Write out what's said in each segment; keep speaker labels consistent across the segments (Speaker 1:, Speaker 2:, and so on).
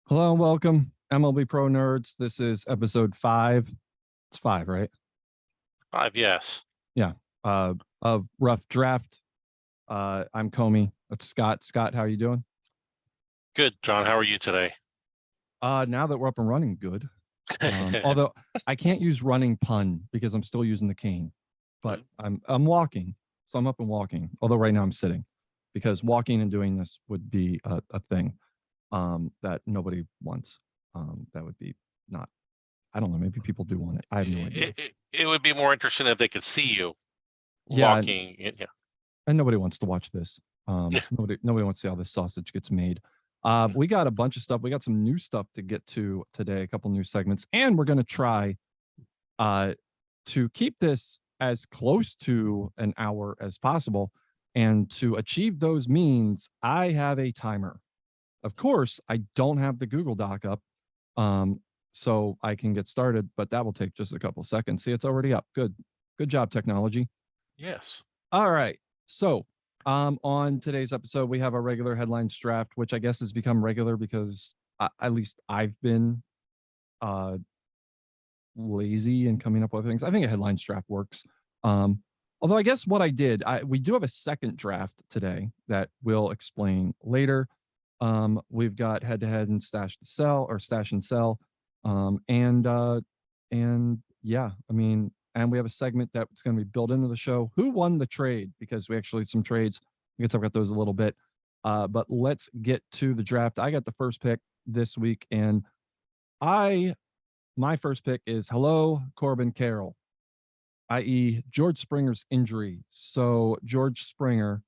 Speaker 1: Hello and welcome, MLB Pro Nerds. This is episode 5. It's 5, right?
Speaker 2: 5, yes.
Speaker 1: Yeah. Of Rough Draft. I'm Comey. That's Scott. Scott, how are you doing?
Speaker 2: Good, John. How are you today?
Speaker 1: Now that we're up and running, good. Although I can't use running pun because I'm still using the cane, but I'm walking, so I'm up and walking. Although right now I'm sitting, because walking and doing this would be a thing that nobody wants. That would be not. I don't know. Maybe people do want it. I have no idea.
Speaker 2: It would be more interesting if they could see you
Speaker 1: Yeah,
Speaker 2: walking. Yeah.
Speaker 1: and nobody wants to watch this. Nobody wants to see how this sausage gets made. We got a bunch of stuff. We got some new stuff to get to today, a couple new segments, and we're going to try to keep this as close to an hour as possible. And to achieve those means, I have a timer. Of course, I don't have the Google Doc up, so I can get started, but that will take just a couple seconds. See, it's already up. Good job, technology.
Speaker 2: Yes.
Speaker 1: All right. So, on today's episode, we have our regular headlines draft, which I guess has become regular because at least I've been lazy in coming up with things. I think a headlines draft works. Although I guess what I did, we do have a second draft today that we'll explain later. We've got head to head and stash to sell or stash and sell. And yeah, I mean, and we have a segment that's going to be built into the show. Who won the trade? Because we actually had some trades. We can talk about those a little bit. But let's get to the draft. I got the first pick this week, and my first pick is hello, Corbin Carroll, i.e. George Springer's injury. So George Springer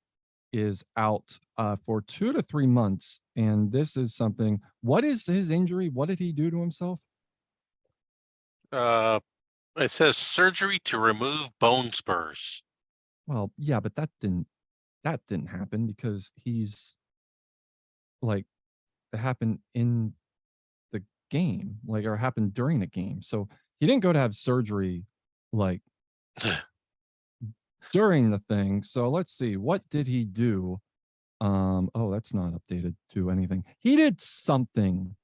Speaker 1: is out for 2 to 3 months. And this is something, what is his injury? What did he do to himself?
Speaker 2: It says surgery to remove bone spurs.
Speaker 1: Well, yeah, but that didn't happen because he's like, that happened in the game, like, or happened during the game. So he didn't go to have surgery like during the thing. So let's see, what did he do? Oh, that's not updated to anything. He did something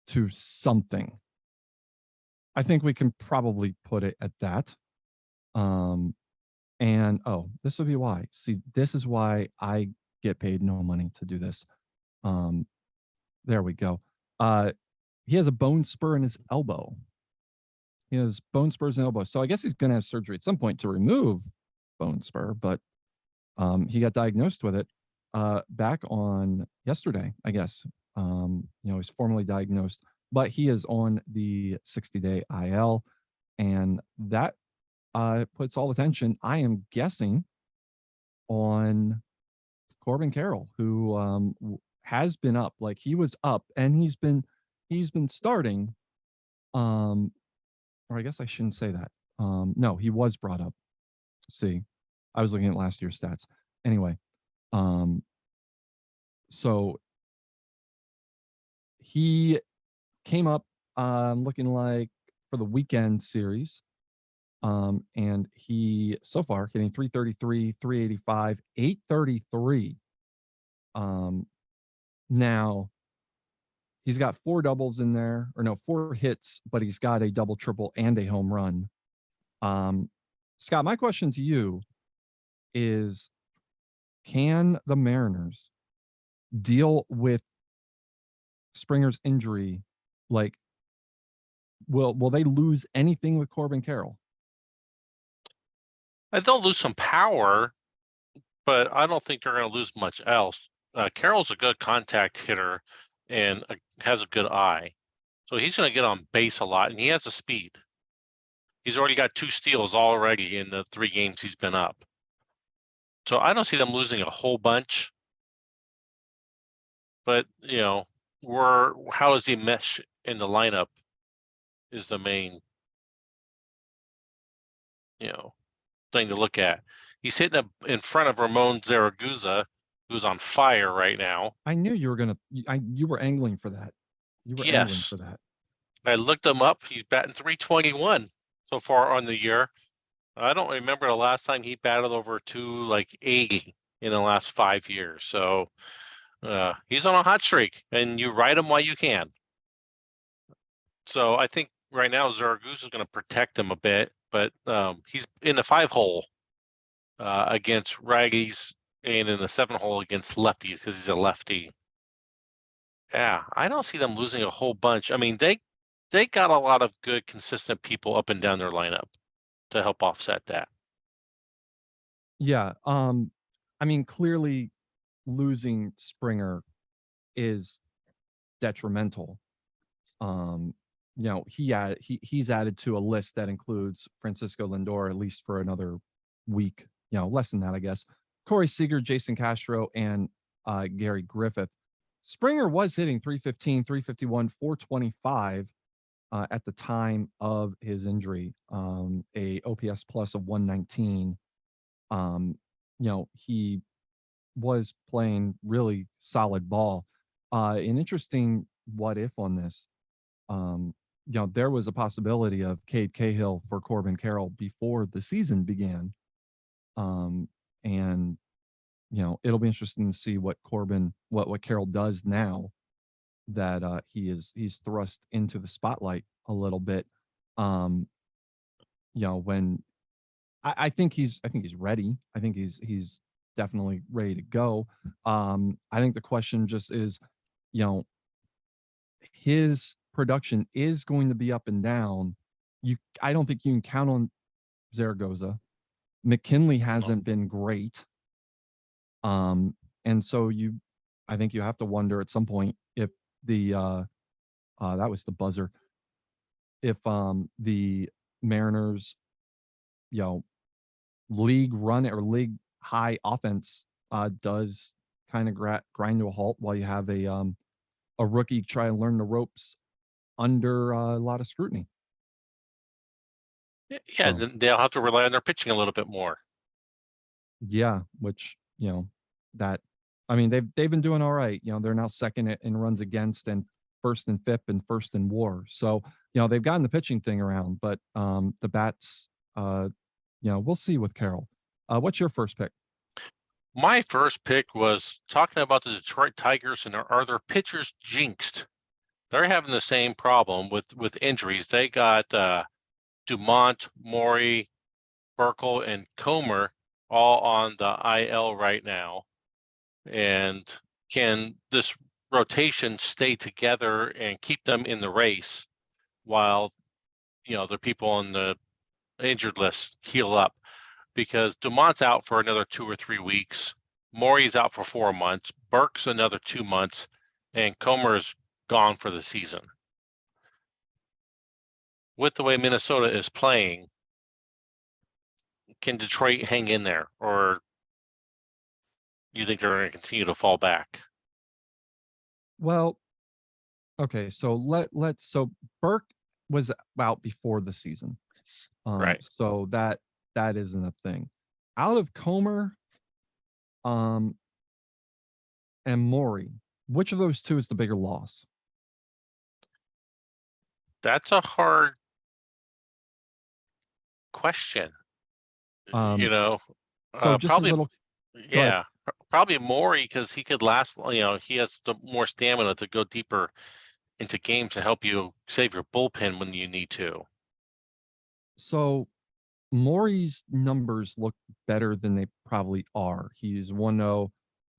Speaker 1: to something. I think we can probably put it at that. And oh, this would be why. See, this is why I get paid no money to do this. There we go. He has a bone spur in his elbow. He has bone spurs in elbow. So I guess he's gonna have surgery at some point to remove bone spur, but he got diagnosed with it back on yesterday, I guess. He's formally diagnosed, but he is on the 60-day IL, and that puts all attention, I am guessing, on Corbin Carroll, who has been up. Like, he was up, and he's been starting. Or I guess I shouldn't say that. No, he was brought up. See, I was looking at last year's stats. Anyway, so he came up looking like for the weekend series. And he so far hitting 333, 385, 833. Now he's got 4 doubles in there, or no, 4 hits, but he's got a double, triple, and a home run. Scott, my question to you is, can the Mariners deal with Springer's injury? Like, will they lose anything with Corbin Carroll?
Speaker 2: They'll lose some power, but I don't think they're going to lose much else. Carroll's a good contact hitter and has a good eye. So he's going to get on base a lot, and he has the speed. He's already got 2 steals already in the 3 games he's been up. So I don't see them losing a whole bunch. But, how does he mesh in the lineup is the main, thing to look at. He's hitting in front of Ramon Zaragoza, who's on fire right now.
Speaker 1: I knew you were you were angling for that. You were angling for that.
Speaker 2: I looked him up. He's batting 321 so far on the year. I don't remember the last time he batted over 280 in the last 5 years. So He's on a hot streak, and you ride him while you can. So I think right now Zaragoza is going to protect him a bit, but he's in the 5-hole against righties and in the 7-hole against lefties because he's a lefty. Yeah, I don't see them losing a whole bunch. I mean, they got a lot of good, consistent people up and down their lineup to help offset that.
Speaker 1: Yeah. I mean, clearly losing Springer is detrimental. He's added to a list that includes Francisco Lindor, at least for another week, less than that, I guess. Corey Seager, Jason Castro, and Gary Griffith. Springer was hitting 315, 351, 425 at the time of his injury, a OPS plus of 119. He was playing really solid ball. An interesting what if on this. There was a possibility of Cade Cahill for Corbin Carroll before the season began. And it'll be interesting to see what Carroll does now that he's thrust into the spotlight a little bit. When I think he's ready. I think he's definitely ready to go. I think the question just is, his production is going to be up and down. I don't think you can count on Zaragoza. McKinley hasn't been great. And so I think you have to wonder at some point if that was the buzzer. If the Mariners, league run or league high offense does kind of grind to a halt while you have a rookie try and learn the ropes under a lot of scrutiny.
Speaker 2: Yeah, then they'll have to rely on their pitching a little bit more.
Speaker 1: Yeah, which that I mean they've been doing all right. They're now second in runs against and first in FIP and first in WAR. So they've gotten the pitching thing around, but the bats, we'll see with Carroll. What's your first pick?
Speaker 2: My first pick was talking about the Detroit Tigers and are their pitchers jinxed? They're having the same problem with injuries. They got Dumont, Maury, Burkle, and Comer all on the IL right now. And can this rotation stay together and keep them in the race while the people on the injured list heal up? Because Dumont's out for another 2 or 3 weeks, Maury's out for 4 months, Burke's another 2 months, and Comer's gone for the season. With the way Minnesota is playing, can Detroit hang in there, or you think they're going to continue to fall back?
Speaker 1: Well, okay, so so Burke was out before the season,
Speaker 2: Right.
Speaker 1: So that isn't a thing. Out of Comer, and Maury, which of those two is the bigger loss?
Speaker 2: That's a hard question.
Speaker 1: So just
Speaker 2: probably,
Speaker 1: a little.
Speaker 2: yeah, probably Maury because he could last. He has the more stamina to go deeper into games to help you save your bullpen when you need to.
Speaker 1: So Maury's numbers look better than they probably are. He's 1-0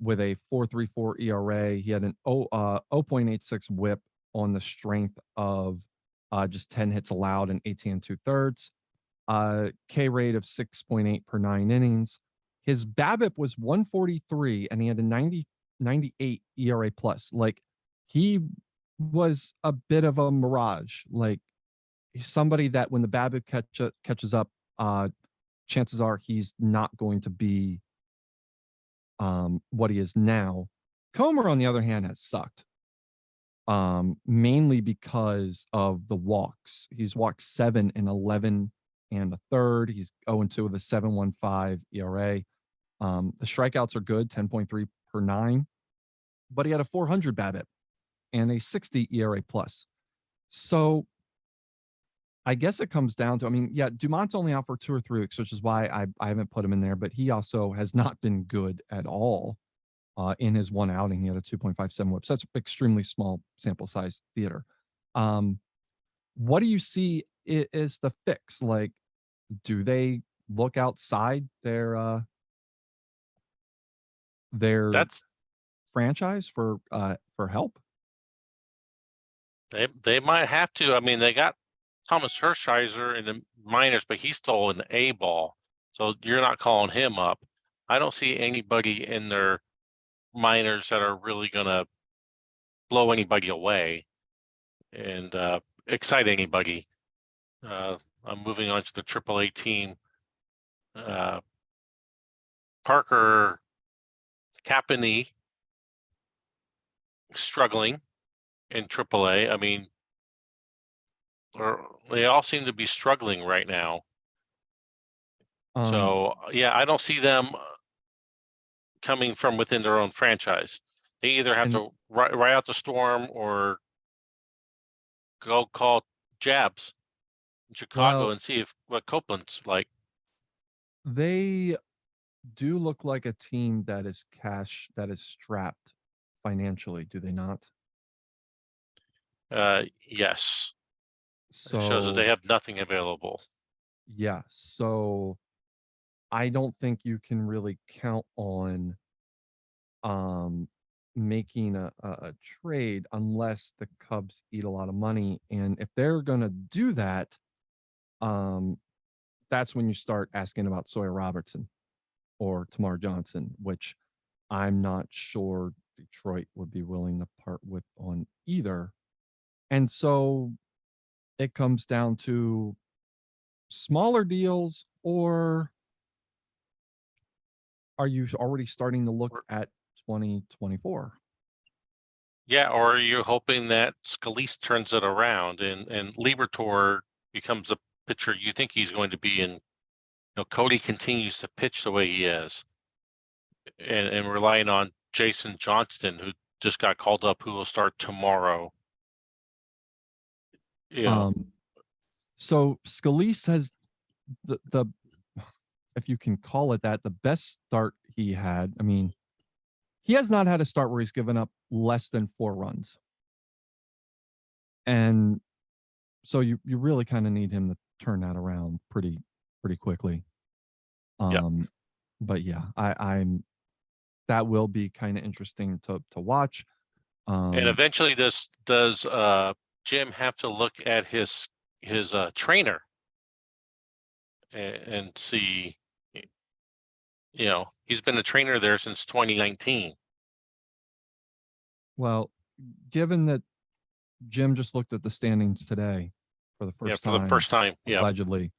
Speaker 1: with a 4.34 ERA. He had an 0.86 WHIP on the strength of just 10 hits allowed and 18 2/3. K rate of 6.8 per 9 innings. His BABIP was 143 and he had a 98 ERA plus. Like he was a bit of a mirage. Like he's somebody that when the BABIP catches up, chances are he's not going to be what he is now. Comer, on the other hand, has sucked. Mainly because of the walks. He's walked 7 in 11 and a third. He's 0-2 with a 7.15 ERA. The strikeouts are good, 10.3 per 9, but he had a 400 BABIP and a 60 ERA plus. So I guess it comes down to, Dumont's only out for 2 or 3 weeks, which is why I haven't put him in there, but he also has not been good at all. In his one outing, he had a 2.57 whip. So that's extremely small sample size theater. Um, what do you see is the fix? Like, do they look outside their
Speaker 2: That's
Speaker 1: franchise for help?
Speaker 2: they might have to. I mean, they got Thomas Hershiser in the minors, but he's still an A ball, so you're not calling him up. I don't see anybody in their minors that are really gonna blow anybody away and excite anybody. Uh, I'm moving on to the AAA team. Uh, Parker Capany struggling in AAA. I mean, or they all seem to be struggling right now.
Speaker 1: Um,
Speaker 2: So yeah, I don't see them coming from within their own franchise. They either have
Speaker 1: and
Speaker 2: to ride out the storm or go call Jabs in Chicago
Speaker 1: well,
Speaker 2: and see if what Copeland's like.
Speaker 1: they do look like a team that is strapped financially, do they not?
Speaker 2: Yes, it shows that they
Speaker 1: So
Speaker 2: have nothing available.
Speaker 1: yeah, so I don't think you can really count on um making a trade unless the Cubs eat a lot of money. And if they're gonna do that, um, that's when you start asking about Sawyer Robertson or Tamar Johnson, which I'm not sure Detroit would be willing to part with on either. And so it comes down to smaller deals, or are you already starting to look at 2024?
Speaker 2: Yeah, or you're hoping that Scalise turns it around and Libertor becomes a pitcher you think he's going to be, and Cody continues to pitch the way he is, and relying on Jason Johnston, who just got called up, who will start tomorrow. You know,
Speaker 1: Um, so Scalise has the if you can call it that, the best start he had. I mean, he has not had a start where he's given up less than 4 runs. And so you really kind of need him to turn that around pretty quickly.
Speaker 2: yeah.
Speaker 1: Um, but yeah, I'm that will be kind of interesting to watch.
Speaker 2: And
Speaker 1: Um,
Speaker 2: eventually, this does Jim have to look at his trainer and see, he's been a trainer there since 2019.
Speaker 1: well, given that Jim just looked at the standings today for the
Speaker 2: Yeah,
Speaker 1: first
Speaker 2: for the
Speaker 1: time,
Speaker 2: first time. Yeah.
Speaker 1: allegedly,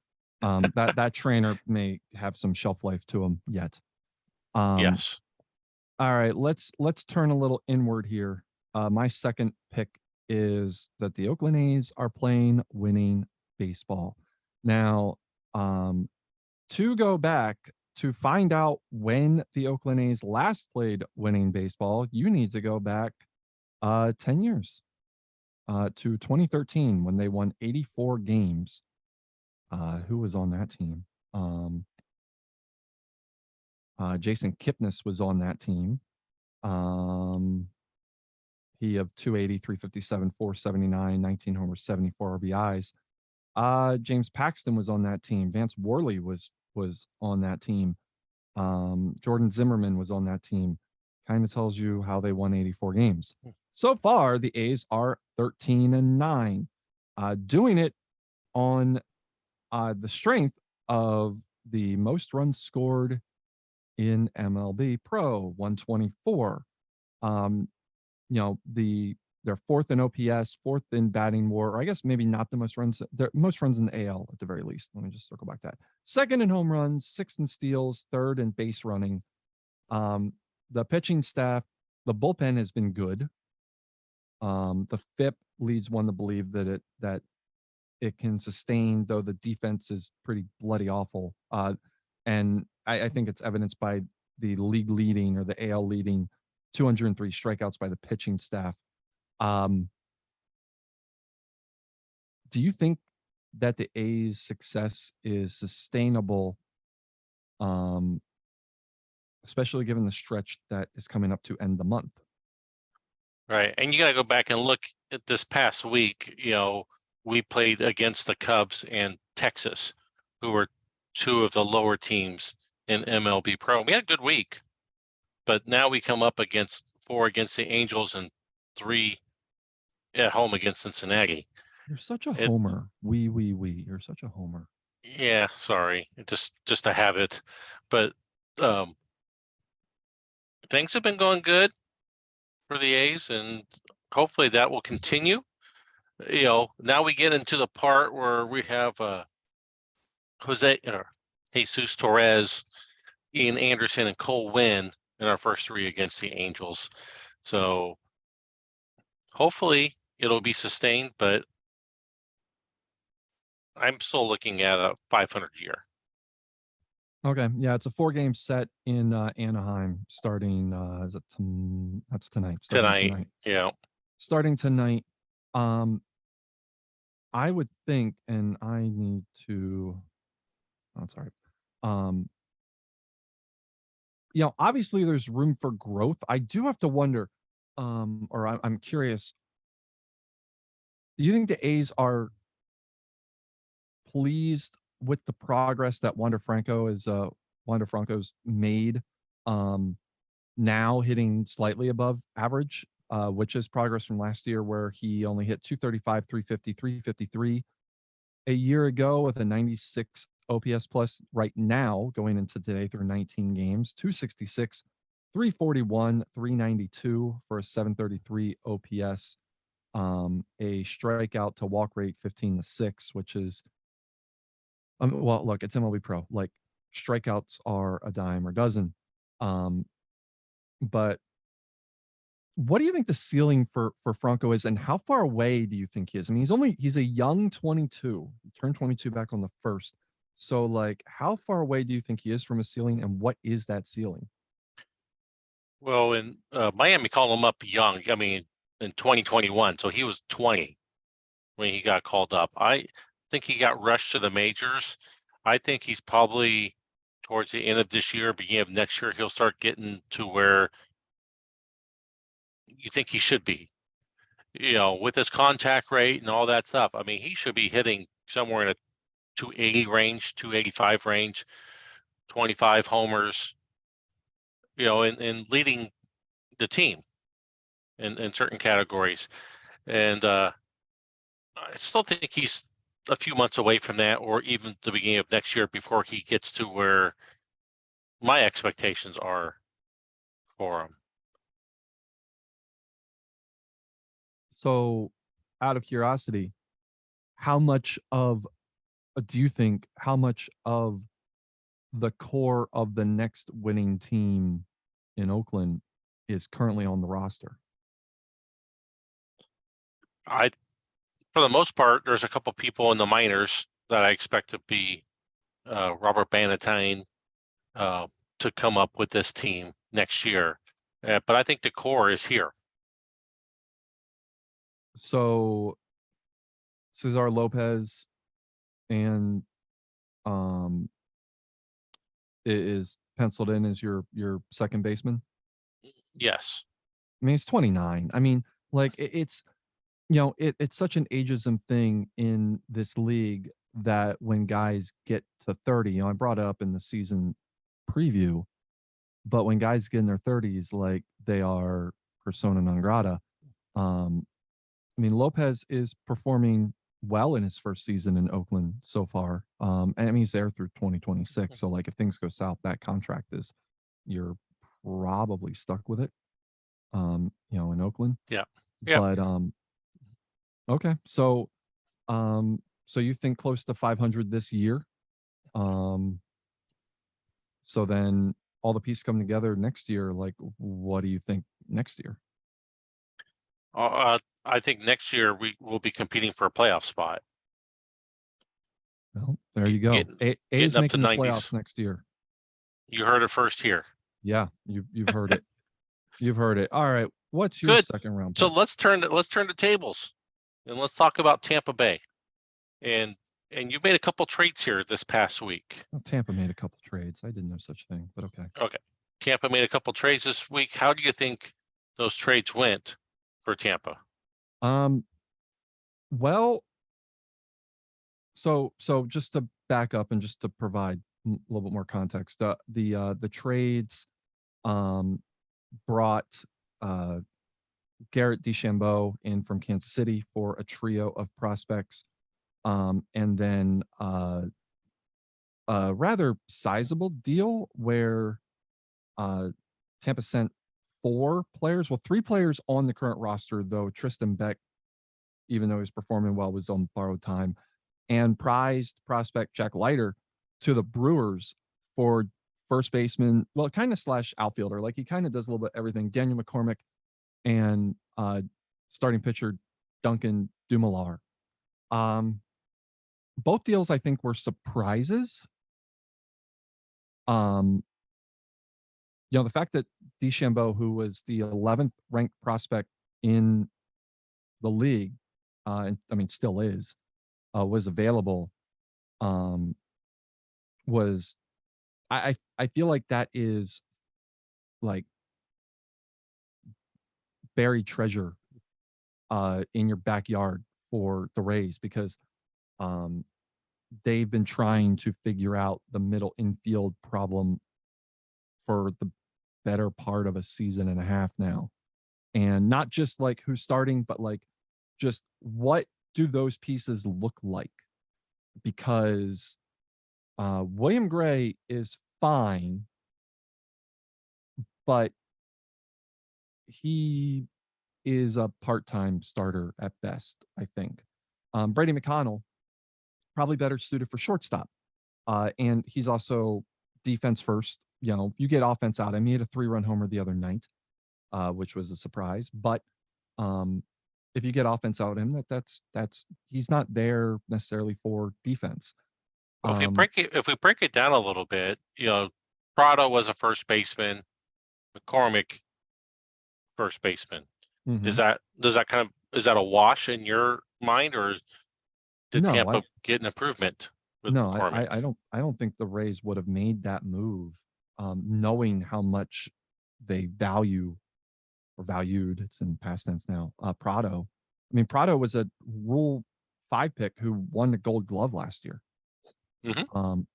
Speaker 1: that trainer may have some shelf life to him yet.
Speaker 2: Yes.
Speaker 1: All right, let's turn a little inward here. My second pick is that the Oakland A's are playing winning baseball. Now, to go back to find out when the Oakland A's last played winning baseball, you need to go back 10 years to 2013 when they won 84 games. Who was on that team? Jason Kipnis was on that team. Um, he of 280, 357, 479, 19 homers, 74 RBIs. James Paxton was on that team. Vance Worley was on that team. Jordan Zimmerman was on that team. Kind of tells you how they won 84 games. So far, the A's are 13-9, doing it on the strength of the most runs scored in MLB Pro, 124. Um, they're fourth in OPS, fourth in batting WAR, or I guess maybe not the most runs. They're most runs in the AL at the very least. Let me just circle back to that. Second in home runs, sixth in steals, third in base running. The pitching staff, the bullpen has been good. The FIP leads one to believe that it can sustain, though the defense is pretty bloody awful. And I think it's evidenced by the league leading or the AL leading 203 strikeouts by the pitching staff. Um, do you think that the A's success is sustainable? Um, especially given the stretch that is coming up to end the month.
Speaker 2: Right. And you got to go back and look at this past week. We played against the Cubs and Texas, who were two of the lower teams in MLB Pro. We had a good week, but now we come up against 4 against the Angels and 3 at home against Cincinnati.
Speaker 1: You're such a
Speaker 2: It-
Speaker 1: homer. We. You're such a homer.
Speaker 2: Yeah, sorry, just a habit, but things have been going good for the A's, and hopefully that will continue. Now we get into the part where we have Jesus Torres, Ian Anderson, and Cole Winn in our first 3 against the Angels. So hopefully it'll be sustained, but I'm still looking at a 500 year.
Speaker 1: Okay, yeah, it's a 4-game set in Anaheim starting. Is it that's tonight?
Speaker 2: Tonight. Yeah.
Speaker 1: Starting tonight. I would think, and I need to. Oh, sorry. Obviously there's room for growth. I do have to wonder, or I'm curious. Do you think the A's are pleased with the progress that Wander Franco's made, now hitting slightly above average, which is progress from last year where he only hit 235, 350, 353 a year ago with a 96 OPS plus. Right now, going into today through 19 games, 266, 341, 392 for a 733 OPS, a strikeout to walk rate 15-6, which is well, look, it's MLB Pro. Like, strikeouts are a dime a dozen. But what do you think the ceiling for Franco is, and how far away do you think he is? I mean, he's a young 22. He turned 22 back on the 1st. So, like, how far away do you think he is from a ceiling, and what is that ceiling?
Speaker 2: Well, in Miami called him up young. I mean, in 2021, so he was 20 when he got called up. I think he got rushed to the majors. I think he's probably towards the end of this year, beginning of next year, he'll start getting to where you think he should be. With his contact rate and all that stuff. I mean, he should be hitting somewhere in a 280 range, 285 range, 25 homers, and leading the team in certain categories. And I still think he's a few months away from that, or even the beginning of next year before he gets to where my expectations are for him.
Speaker 1: So, out of curiosity, how much of the core of the next winning team in Oakland is currently on the roster?
Speaker 2: For the most part, there's a couple people in the minors that I expect to be Robert Bannatyne to come up with this team next year. But I think the core is here.
Speaker 1: So, Cesar Lopez and is penciled in as your second baseman?
Speaker 2: Yes.
Speaker 1: I mean, he's 29. I mean, like, it's such an ageism thing in this league that when guys get to 30, I brought it up in the season preview, but when guys get in their 30s, like, they are persona non grata. I mean, Lopez is performing well in his first season in Oakland so far. And I mean, he's there through 2026. So, like, if things go south, that contract you're probably stuck with it, in Oakland.
Speaker 2: Yeah.
Speaker 1: But, okay. So, so you think close to 500 this year? So then all the pieces come together next year. Like, what do you think next year?
Speaker 2: I think next year we will be competing for a playoff spot.
Speaker 1: Well, there you go. A's
Speaker 2: up to
Speaker 1: making the
Speaker 2: 90s.
Speaker 1: playoffs next year.
Speaker 2: You heard it first here.
Speaker 1: Yeah, you've heard it. You've heard it. All right. What's your
Speaker 2: Good.
Speaker 1: second round
Speaker 2: So
Speaker 1: pick?
Speaker 2: let's turn the tables, and let's talk about Tampa Bay. And you've made a couple trades here this past week.
Speaker 1: Well, Tampa made a couple trades. I didn't know such thing, but okay.
Speaker 2: Okay. Tampa made a couple trades this week. How do you think those trades went for Tampa?
Speaker 1: Um, well, so just to back up and just to provide a little bit more context, the trades um brought Garrett DeChambeau in from Kansas City for a trio of prospects, and then a rather sizable deal where uh, Tampa sent 4 players, well, 3 players on the current roster, though Tristan Beck, even though he's performing well, was on borrowed time, and prized prospect Jack Leiter to the Brewers for first baseman, well, kind of slash outfielder. Like he kind of does a little bit everything. Daniel McCormick and starting pitcher Duncan Dumoulin. Um, both deals I think were surprises. Um, the fact that DeChambeau, who was the 11th ranked prospect in the league, and I mean still is, was available, um, was I feel like that is like buried treasure in your backyard for the Rays because um, they've been trying to figure out the middle infield problem for the better part of a season and a half now. And not just like who's starting, but like just what do those pieces look like? Because William Gray is fine, but he is a part-time starter at best, I think. Brady McConnell, probably better suited for shortstop. And he's also defense first. You get offense out. I mean, he had a 3-run homer the other night, which was a surprise. But um, if you get offense out of him, that's he's not there necessarily for defense.
Speaker 2: Well,
Speaker 1: Um,
Speaker 2: if we break it down a little bit, Prado was a first baseman, McCormick first baseman.
Speaker 1: mhm.
Speaker 2: Does that kind of is that a wash in your mind, or did
Speaker 1: No,
Speaker 2: Tampa get an improvement with McCormick?
Speaker 1: I don't think the Rays would have made that move, knowing how much they value or valued. It's in past tense now. Prado. I mean, Prado was a Rule 5 pick who won the Gold Glove last year.
Speaker 2: Hmm.
Speaker 1: Um,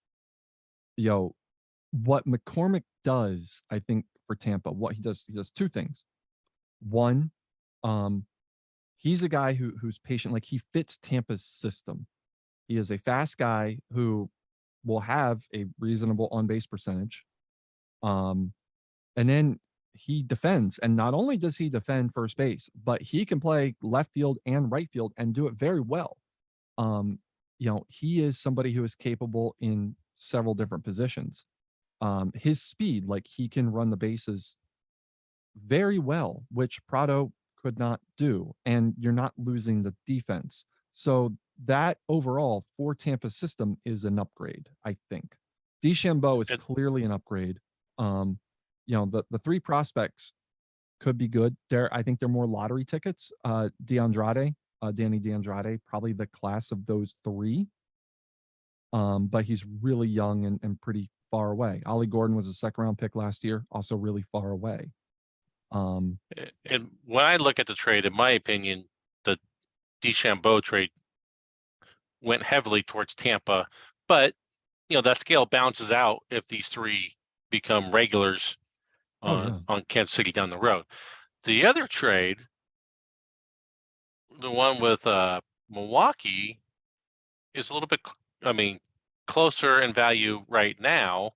Speaker 1: yo, what McCormick does, I think for Tampa, what he does 2 things. One, um, he's a guy who's patient. Like he fits Tampa's system. He is a fast guy who will have a reasonable on base percentage. Um, and then he defends. And not only does he defend first base, but he can play left field and right field and do it very well. Um, he is somebody who is capable in several different positions. His speed, like he can run the bases very well, which Prado could not do. And you're not losing the defense. So that overall for Tampa's system is an upgrade, I think. DeChambeau is
Speaker 2: It,
Speaker 1: clearly an upgrade. Um, the 3 prospects could be good. I think they're more lottery tickets. Danny DeAndrade, probably the class of those 3. But he's really young and pretty far away. Ollie Gordon was a 2nd-round pick last year, also really far away. Um,
Speaker 2: and when I look at the trade, in my opinion, the DeChambeau trade went heavily towards Tampa, but that scale bounces out if these 3 become regulars
Speaker 1: oh yeah.
Speaker 2: on Kansas City down the road. The other trade, the one with Milwaukee, is a little bit, I mean, closer in value right now.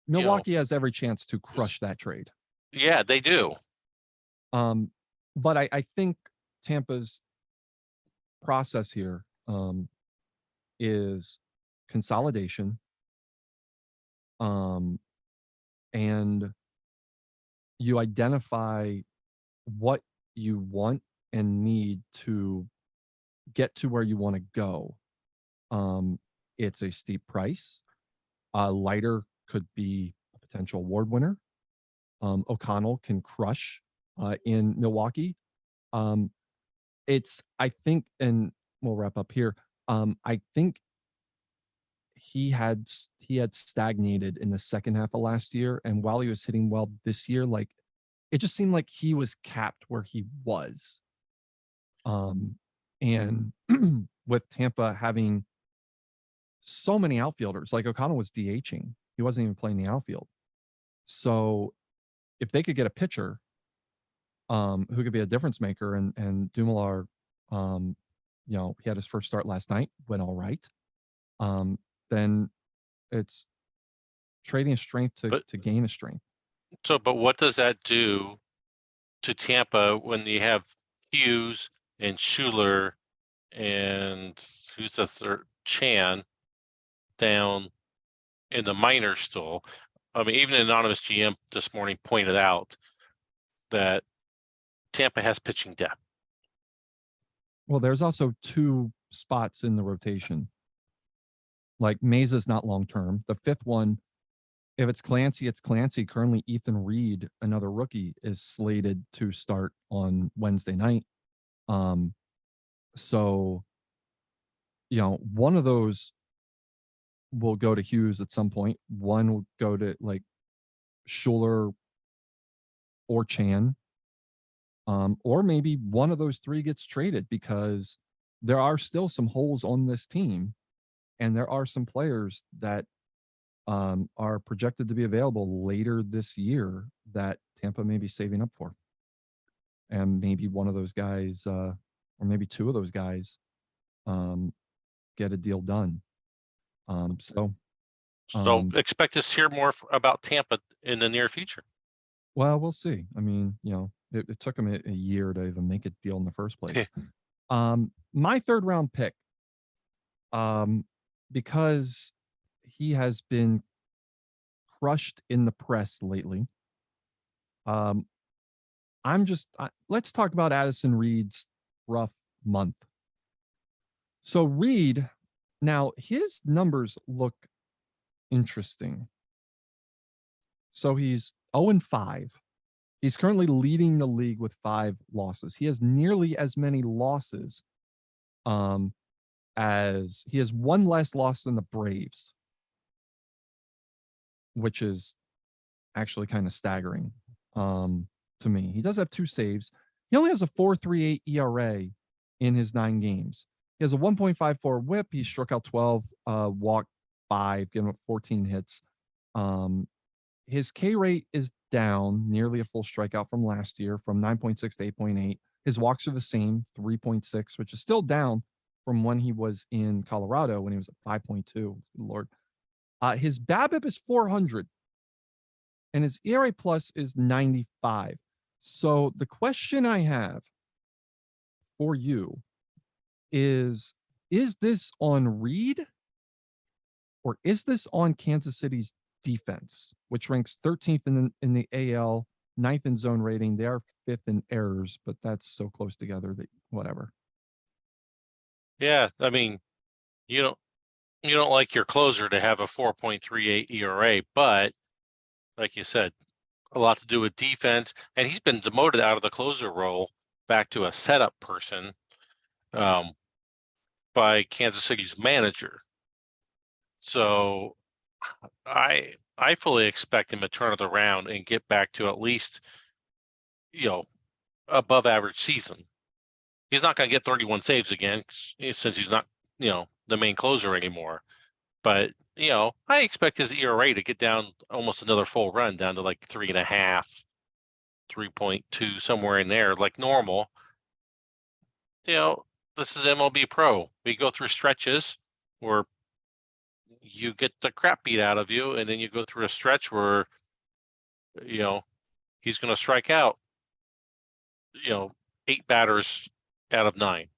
Speaker 1: Milwaukee has every chance to crush that trade.
Speaker 2: Yeah, they do.
Speaker 1: But I think Tampa's process here is consolidation, um, and you identify what you want and need to get to where you want to go. It's a steep price. Leiter could be a potential award winner. O'Connell can crush in Milwaukee. Um, I think, and we'll wrap up here. I think he had stagnated in the second half of last year, and while he was hitting well this year, like it just seemed like he was capped where he was. And with Tampa having so many outfielders, like O'Connell was DHing, he wasn't even playing the outfield. So if they could get a pitcher, who could be a difference maker, and Dumoulin, he had his first start last night, went all right. Then it's trading a strength
Speaker 2: But
Speaker 1: to gain a strength.
Speaker 2: but what does that do to Tampa when you have Hughes and Schuler and who's the third, Chan, down in the minors still? I mean, even an anonymous GM this morning pointed out that Tampa has pitching depth.
Speaker 1: Well, there's also 2 spots in the rotation. Like Mesa's not long term. The 5th one, if it's Clancy, it's Clancy. Currently, Ethan Reed, another rookie, is slated to start on Wednesday night. So, one of those will go to Hughes at some point. One will go to like Schuler or Chan. Or maybe one of those 3 gets traded, because there are still some holes on this team, and there are some players that are projected to be available later this year that Tampa may be saving up for. And maybe one of those guys, or maybe 2 of those guys, get a deal done. So
Speaker 2: Expect to hear more about Tampa in the near future.
Speaker 1: Well, we'll see. I mean, it took him a year to even make a deal in the first place. My 3rd round pick, because he has been crushed in the press lately. Let's talk about Addison Reed's rough month. So Reed, now his numbers look interesting. So he's 0-5. He's currently leading the league with 5 losses. He has nearly as many losses as he has 1 less loss than the Braves, which is actually kind of staggering to me. He does have 2 saves. He only has a 4.38 ERA in his 9 games. He has a 1.54 whip. He struck out 12, walked 5, given up 14 hits. His K rate is down nearly a full strikeout from last year, from 9.6 to 8.8. His walks are the same, 3.6, which is still down from when he was in Colorado when he was at 5.2. Lord. His BABIP is 400, and his ERA plus is 95. So the question I have for you is this on Reed, or is this on Kansas City's defense, which ranks 13th in the AL, 9th in zone rating? They are 5th in errors, but that's so close together that whatever.
Speaker 2: Yeah, I mean, you don't like your closer to have a 4.38 ERA, but like you said, a lot to do with defense, and he's been demoted out of the closer role back to a setup person by Kansas City's manager. So I fully expect him to turn it around and get back to at least, above average season. He's not going to get 31 saves again since he's not, the main closer anymore. But, I expect his ERA to get down almost another full run, down to like 3.5, 3.2, somewhere in there, like normal. This is MLB Pro. We go through stretches where you get the crap beat out of you, and then you go through a stretch where, he's going to strike out, 8 batters out of 9.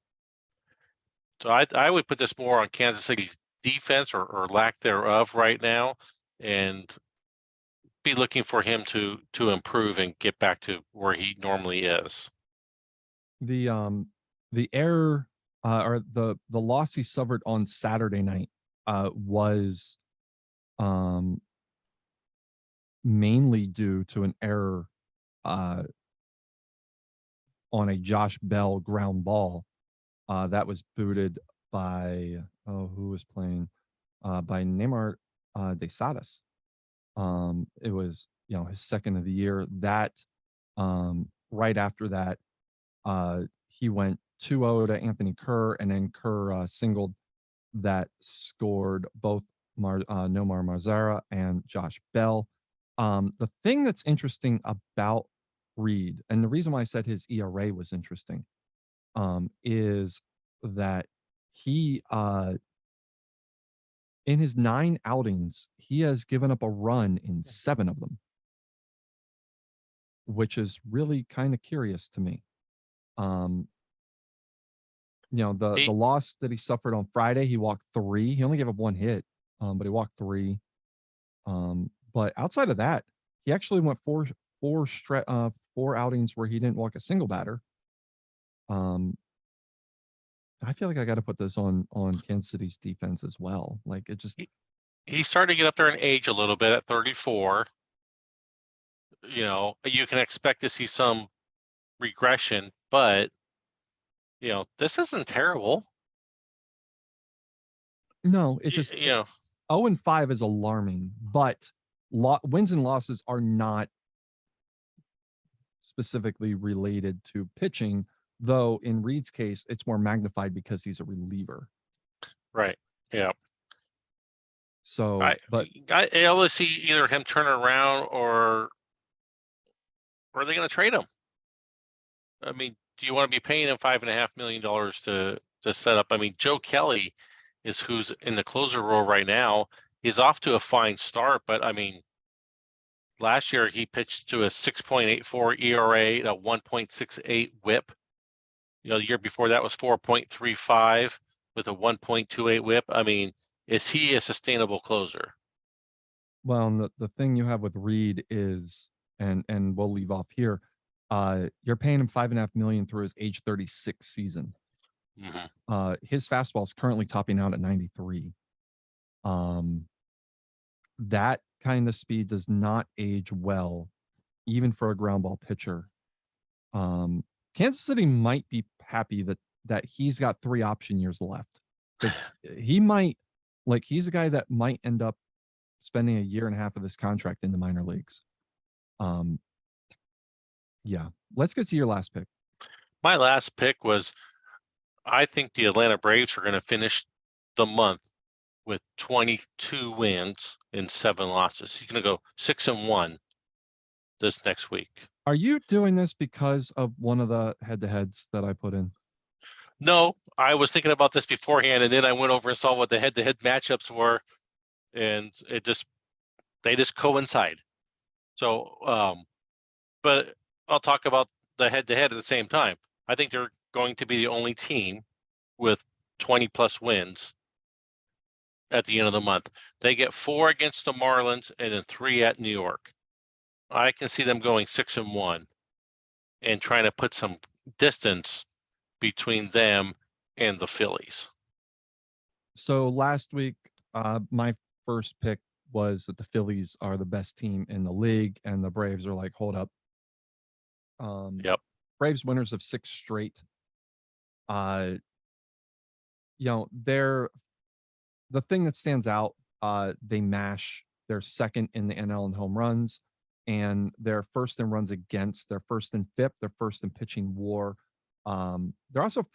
Speaker 2: So I would put this more on Kansas City's defense or lack thereof right now, and be looking for him to improve and get back to where he normally is.
Speaker 1: The error or the loss he suffered on Saturday night was mainly due to an error on a Josh Bell ground ball that was booted by who was playing? by Neymar Desadas. It was, his second of the year. That right after that, he went 2-0 to Anthony Kerr, and then Kerr singled that scored both Nomar Marzara and Josh Bell. The thing that's interesting about Reed, and the reason why I said his ERA was interesting, is that he in his 9 outings, he has given up a run in 7 of them, which is really kind of curious to me. The
Speaker 2: He
Speaker 1: loss that he suffered on Friday, he walked 3. He only gave up 1 hit, but he walked 3. But outside of that, he actually went 4 outings where he didn't walk a single batter. I feel like I got to put this on Kansas City's defense as well. Like, it just,
Speaker 2: he's starting to get up there in age a little bit at 34. You can expect to see some regression, but this isn't terrible.
Speaker 1: no, it just, 0-5 is alarming, but wins and losses are not specifically related to pitching, though in Reed's case, it's more magnified because he's a reliever.
Speaker 2: Right. Yeah.
Speaker 1: So,
Speaker 2: I only see either him turn around or are they going to trade him? I mean, do you want to be paying him $5.5 million to set up? I mean, Joe Kelly is who's in the closer role right now. He's off to a fine start, but I mean, last year he pitched to a 6.84 ERA, a 1.68 WHIP. The year before that was 4.35 with a 1.28 WHIP. I mean, is he a sustainable closer?
Speaker 1: well, and the thing you have with Reed is, and we'll leave off here, you're paying him $5.5 million through his age 36 season. His fastball is currently topping out at 93. That kind of speed does not age well, even for a ground ball pitcher. Kansas City might be happy that he's got 3 option years left, because he might, like, he's a guy that might end up spending a year and a half of this contract in the minor leagues. Yeah, let's get to your last pick.
Speaker 2: My last pick was, I think the Atlanta Braves are going to finish the month with 22 wins and 7 losses. He's going to go 6-1 this next week.
Speaker 1: Are you doing this because of one of the head-to-heads that I put in?
Speaker 2: No, I was thinking about this beforehand, and then I went over and saw what the head-to-head matchups were, and they just coincide. So, but I'll talk about the head-to-head at the same time. I think they're going to be the only team with 20 plus wins at the end of the month. They get 4 against the Marlins and then 3 at New York. I can see them going 6-1 and trying to put some distance between them and the Phillies.
Speaker 1: So last week, my first pick was that the Phillies are the best team in the league, and the Braves are like, hold up.
Speaker 2: Yep.
Speaker 1: Braves winners of 6 straight. They're the thing that stands out. They mash. They're second in the NL in home runs, and they're first in runs against. They're first in FIP. They're first in pitching WAR. They're also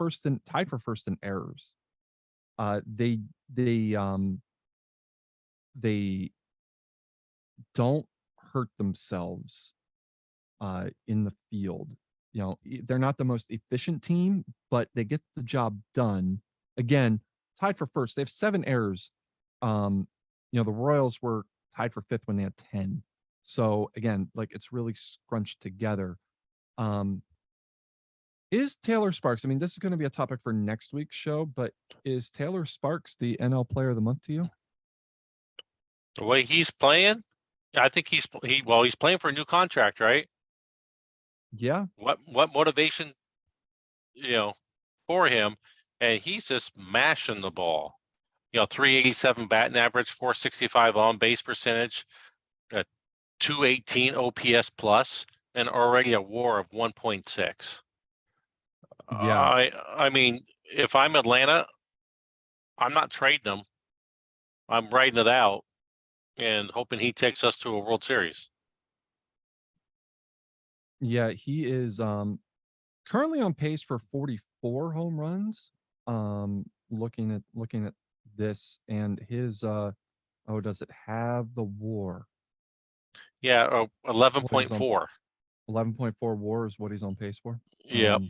Speaker 1: tied for first in errors. They don't hurt themselves in the field. They're not the most efficient team, but they get the job done. Again, tied for first. They have 7 errors. The Royals were tied for 5th when they had 10. So again, like, it's really scrunched together. Is Taylor Sparks, I mean, this is going to be a topic for next week's show, but is Taylor Sparks the NL Player of the Month to you?
Speaker 2: The way he's playing, I think he's playing for a new contract, right?
Speaker 1: Yeah.
Speaker 2: What motivation, for him, and he's just mashing the ball. 387 batting average, 465 on base percentage, 218 OPS plus, and already a WAR of 1.6.
Speaker 1: Yeah.
Speaker 2: I mean, if I'm Atlanta, I'm not trading him. I'm writing it out and hoping he takes us to a World Series.
Speaker 1: Yeah, he is currently on pace for 44 home runs. Looking at this and his oh, does it have the WAR?
Speaker 2: Yeah,
Speaker 1: What he's on
Speaker 2: 11.4.
Speaker 1: 11.4 WAR is what he's on pace for.
Speaker 2: Yep.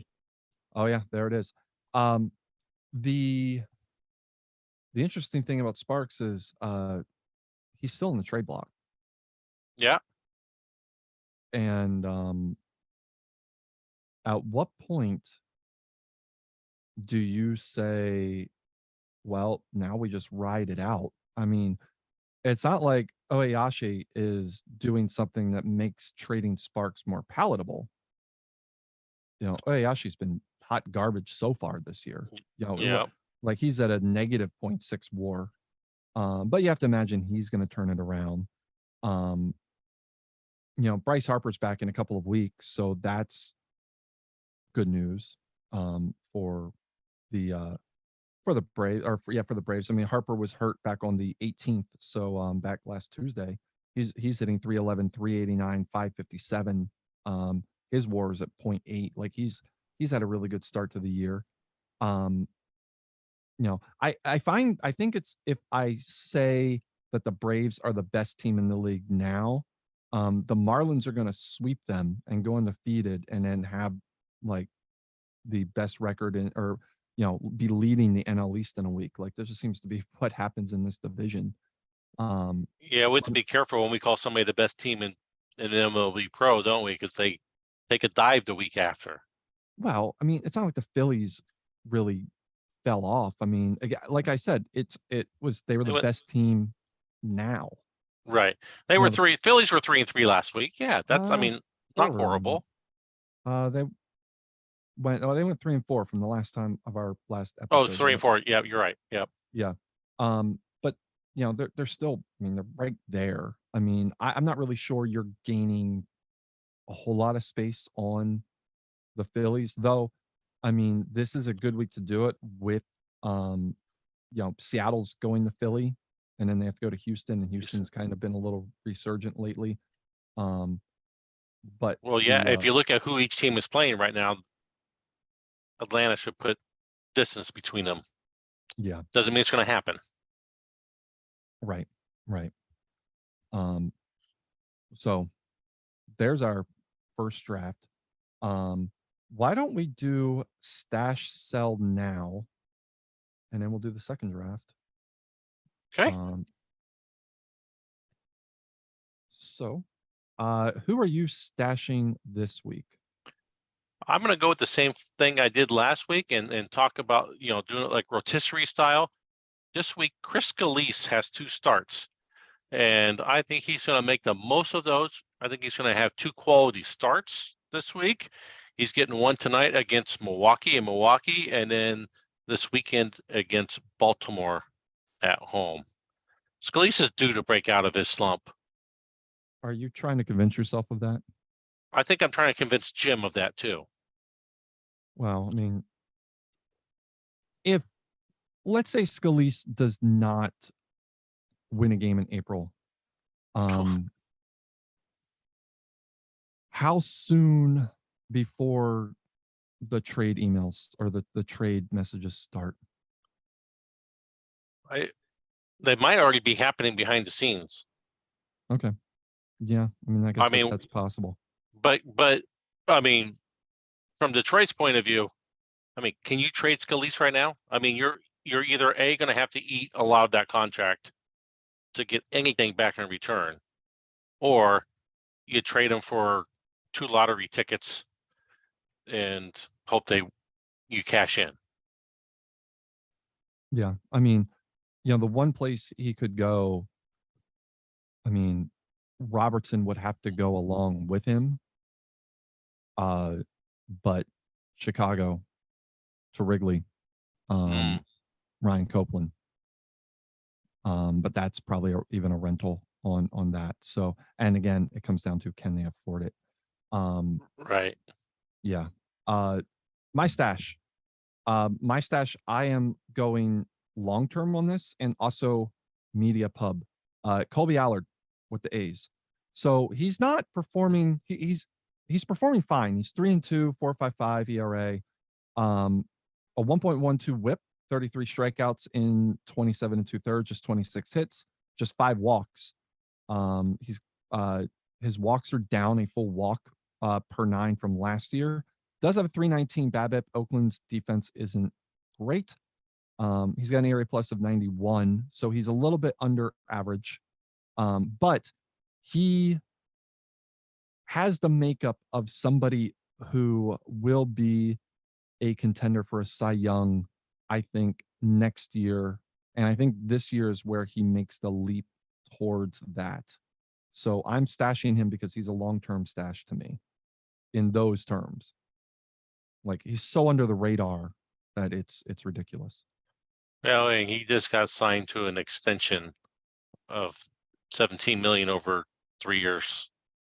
Speaker 1: Oh yeah, there it is. Um, the interesting thing about Sparks is he's still in the trade block,
Speaker 2: Yeah.
Speaker 1: and at what point do you say, well, now we just ride it out? I mean, it's not like Oeyashi is doing something that makes trading Sparks more palatable. Oyashi's been hot garbage so far this year.
Speaker 2: Yeah.
Speaker 1: Like he's at a negative -0.6 WAR. But you have to imagine he's going to turn it around. Um, Bryce Harper's back in a couple of weeks, so that's good news for the Braves for the Braves. I mean, Harper was hurt back on the 18th, so back last Tuesday. He's hitting 311, 389, 557. His WAR is at 0.8. Like he's had a really good start to the year. I think it's if I say that the Braves are the best team in the league now, the Marlins are going to sweep them and go undefeated and then have like the best record or be leading the NL East in a week. Like this just seems to be what happens in this division.
Speaker 2: Yeah, we have to be careful when we call somebody the best team in MLB Pro, don't we? Because they take a dive the week after.
Speaker 1: Well, I mean, it's not like the Phillies really fell off. I mean, like I said, they were the best team now.
Speaker 2: Right. They were Phillies were 3-3 last week. Yeah, that's I mean, not horrible.
Speaker 1: They went 3-4 from the last time of our last episode.
Speaker 2: Oh, 3-4. Yeah, you're right. Yep.
Speaker 1: Yeah. But they're still, I mean, they're right there. I mean, I'm not really sure you're gaining a whole lot of space on the Phillies, though. I mean, this is a good week to do it with Seattle's going to Philly, and then they have to go to Houston, and Houston's kind of been a little resurgent lately. But
Speaker 2: well, yeah, if you look at who each team is playing right now, Atlanta should put distance between them.
Speaker 1: Yeah.
Speaker 2: Doesn't mean it's going to happen.
Speaker 1: Right. So there's our first draft. Why don't we do stash sell now, and then we'll do the second draft.
Speaker 2: Okay.
Speaker 1: So who are you stashing this week?
Speaker 2: I'm going to go with the same thing I did last week and talk about, doing it like rotisserie style. This week, Chris Scalise has 2 starts, and I think he's going to make the most of those. I think he's going to have 2 quality starts this week. He's getting one tonight against Milwaukee, and then this weekend against Baltimore at home. Scalise is due to break out of his slump.
Speaker 1: Are you trying to convince yourself of that?
Speaker 2: I think I'm trying to convince Jim of that too.
Speaker 1: Well, I mean, if let's say Scalise does not win a game in April, how soon before the trade emails or the trade messages start?
Speaker 2: They might already be happening behind the scenes.
Speaker 1: Okay. Yeah, I mean, I guess that's possible.
Speaker 2: But I mean, from Detroit's point of view, I mean, can you trade Scalise right now? I mean, you're either going to have to eat a lot of that contract to get anything back in return, or you trade him for 2 lottery tickets and hope you cash in.
Speaker 1: Yeah, I mean, the one place he could go, I mean, Robertson would have to go along with him. But Chicago to Wrigley, Ryan Copeland. But that's probably even a rental on that. So, and again, it comes down to, can they afford it?
Speaker 2: Right.
Speaker 1: Yeah. My stash, I am going long-term on this, and also Media Pub. Colby Allard with the A's. So he's not performing. He's performing fine. He's 3-2, 4.55 ERA, a 1.12 WHIP, 33 strikeouts in 27 and 2/3, just 26 hits, just 5 walks. He's his walks are down a full walk per 9 from last year. Does have a 3.19 BABIP. Oakland's defense isn't great. He's got an ERA plus of 91, so he's a little bit under average. But he has the makeup of somebody who will be a contender for a Cy Young, I think, next year. And I think this year is where he makes the leap towards that. So I'm stashing him because he's a long-term stash to me in those terms. Like, he's so under the radar that it's ridiculous.
Speaker 2: Yeah, and he just got signed to an extension of 17 million over 3 years.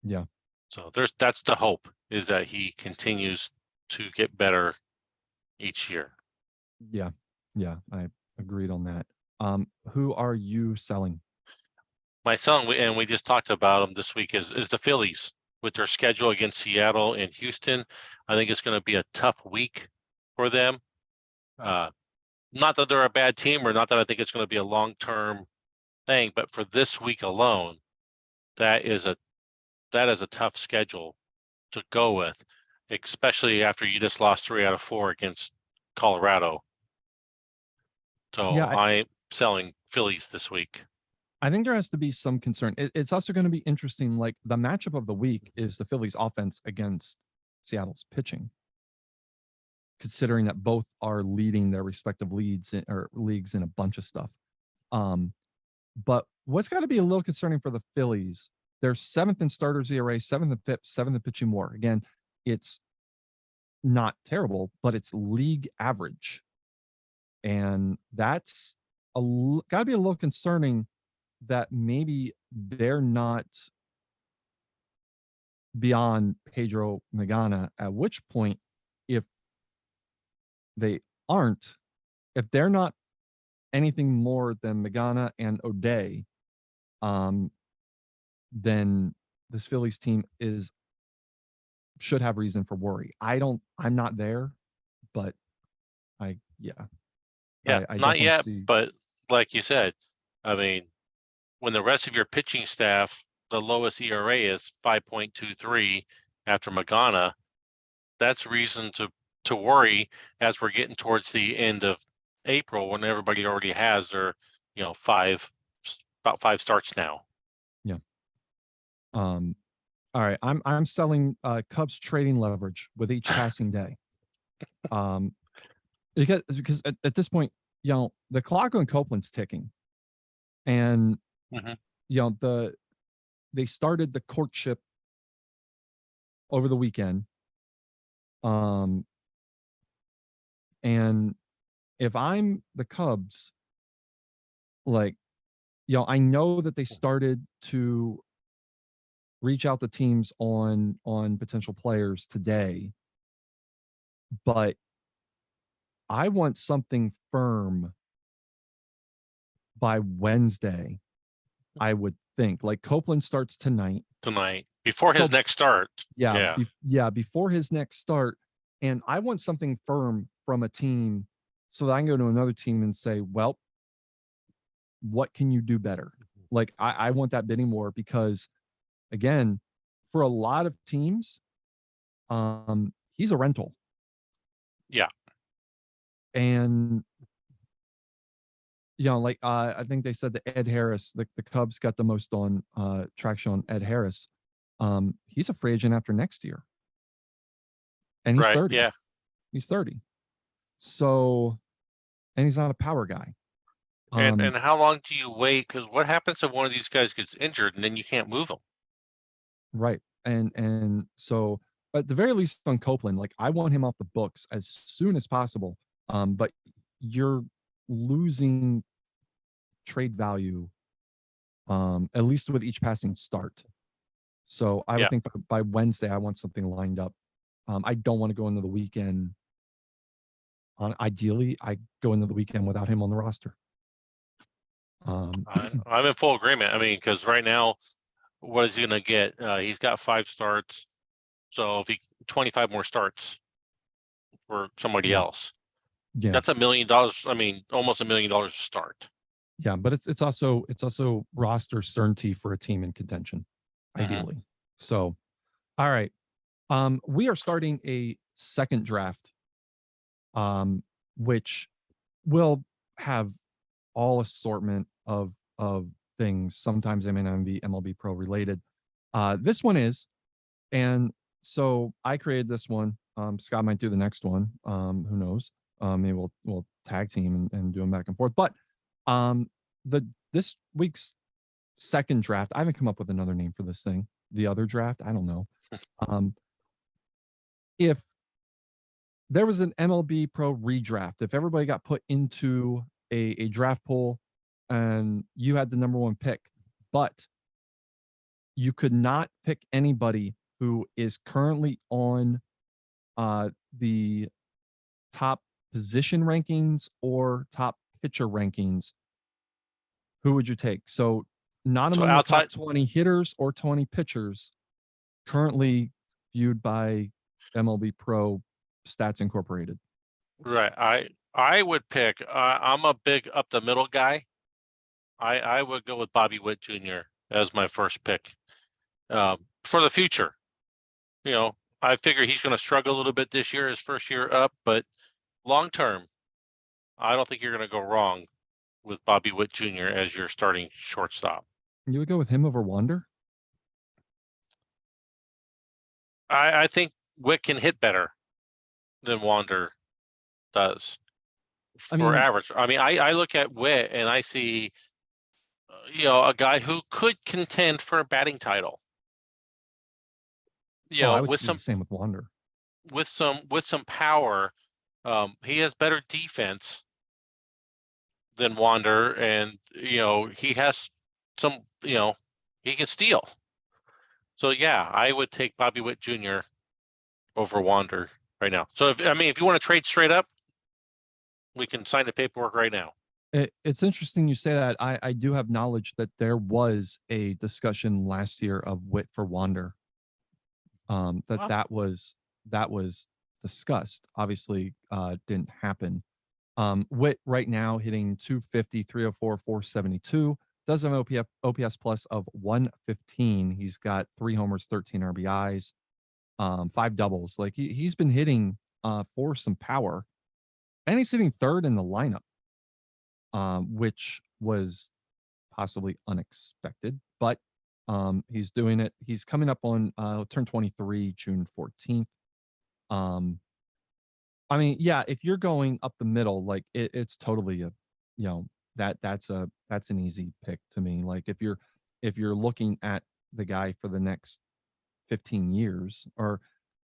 Speaker 1: Yeah.
Speaker 2: So that's the hope, is that he continues to get better each year.
Speaker 1: Yeah. Yeah. I agreed on that. Who are you selling?
Speaker 2: My son, and we just talked about him this week, is the Phillies with their schedule against Seattle and Houston. I think it's going to be a tough week for them. Not that they're a bad team, or not that I think it's going to be a long-term thing, but for this week alone, that is a tough schedule to go with, especially after you just lost 3 out of 4 against Colorado. So
Speaker 1: Yeah,
Speaker 2: I'm selling Phillies this week.
Speaker 1: I think there has to be some concern. It's also going to be interesting. Like, the matchup of the week is the Phillies offense against Seattle's pitching, considering that both are leading their respective leagues in a bunch of stuff. But what's got to be a little concerning for the Phillies, they're 7th in starters ERA, 7th in FIP, 7th in pitching WAR. Again, it's not terrible, but it's league average. And that's got to be a little concerning that maybe they're not beyond Pedro Magana, at which point, if they aren't, if they're not anything more than Magana and O'Day, then this Phillies team should have reason for worry. I'm not there, but
Speaker 2: Yeah,
Speaker 1: I
Speaker 2: not
Speaker 1: definitely
Speaker 2: yet,
Speaker 1: see.
Speaker 2: but like you said, I mean, when the rest of your pitching staff, the lowest ERA is 5.23 after Magana, that's reason to worry as we're getting towards the end of April, when everybody already has their, about 5 starts now.
Speaker 1: Yeah. All right. I'm selling Cubs trading leverage with each passing day. Because at this point, the clock on Copeland's ticking. And they started the courtship over the weekend. And if I'm the Cubs, like, I know that they started to reach out to teams on potential players today, but I want something firm by Wednesday. I would think, like, Copeland starts tonight
Speaker 2: Before his next start.
Speaker 1: Before his next start. And I want something firm from a team so that I can go to another team and say, well, what can you do better? Like, I want that bidding war, because, again, for a lot of teams, he's a rental.
Speaker 2: Yeah.
Speaker 1: And like, I think they said that Ed Harris, the Cubs got the most on traction on Ed Harris. He's a free agent after next year. And he's 30.
Speaker 2: Yeah.
Speaker 1: He's 30. So, and he's not a power guy.
Speaker 2: And how long do you wait? Because what happens if one of these guys gets injured and then you can't move him?
Speaker 1: Right. And so, at the very least on Copeland, like, I want him off the books as soon as possible. But you're losing trade value, at least with each passing start. So I would think by Wednesday, I want something lined up. I don't want to go into the weekend. Ideally, I go into the weekend without him on the roster.
Speaker 2: I'm in full agreement. I mean, because right now, what is he gonna get? He's got 5 starts. So if he 25 more starts for somebody
Speaker 1: Yeah.
Speaker 2: else,
Speaker 1: yeah,
Speaker 2: that's $1 million. I mean, almost $1 million to start.
Speaker 1: yeah, but it's also roster certainty for a team in contention,
Speaker 2: Mhm.
Speaker 1: ideally. So, all right, we are starting a second draft, um, which will have all assortment of things. Sometimes they may not be MLB Pro related. This one is, and so I created this one. Scott might do the next one. Who knows? Maybe we'll tag team and do them back and forth. But um, the this week's second draft, I haven't come up with another name for this thing. The other draft, I don't know. Um, if there was an MLB Pro redraft, if everybody got put into a draft pool and you had the number one pick, but you could not pick anybody who is currently on the top position rankings or top pitcher rankings, who would you take? So not
Speaker 2: So
Speaker 1: among the top
Speaker 2: outside,
Speaker 1: 20 hitters or 20 pitchers currently viewed by MLB Pro Stats Incorporated.
Speaker 2: right? I would pick. I'm a big up the middle guy. I would go with Bobby Witt Jr. as my first pick for the future. You know, I figure he's going to struggle a little bit this year, his first year up, but long term, I don't think you're going to go wrong with Bobby Witt Jr. as your starting shortstop.
Speaker 1: You would go with him over Wander?
Speaker 2: I think Witt can hit better than Wander does
Speaker 1: I
Speaker 2: for
Speaker 1: mean,
Speaker 2: average. I mean, I look at Witt and I see, a guy who could contend for a batting title.
Speaker 1: oh, I would
Speaker 2: With
Speaker 1: say the same with Wander.
Speaker 2: some power. He has better defense than Wander, and he has some. He can steal. So yeah, I would take Bobby Witt Jr. over Wander right now. So if you want to trade straight up, we can sign the paperwork right now.
Speaker 1: It's interesting you say that. I do have knowledge that there was a discussion last year of Wit for Wander. That
Speaker 2: Well,
Speaker 1: that was discussed. Obviously, didn't happen. Wit right now hitting 250, 304, 472. Does have an OPS plus of 115. He's got 3 homers, 13 RBIs, 5 doubles. Like he's been hitting for some power, and he's hitting third in the lineup, which was possibly unexpected, but he's doing it. He's coming up on turn 23, June 14th. Um, I mean, yeah, if you're going up the middle, like it's totally a, you know, that's an easy pick to me. Like if you're looking at the guy for the next 15 years, or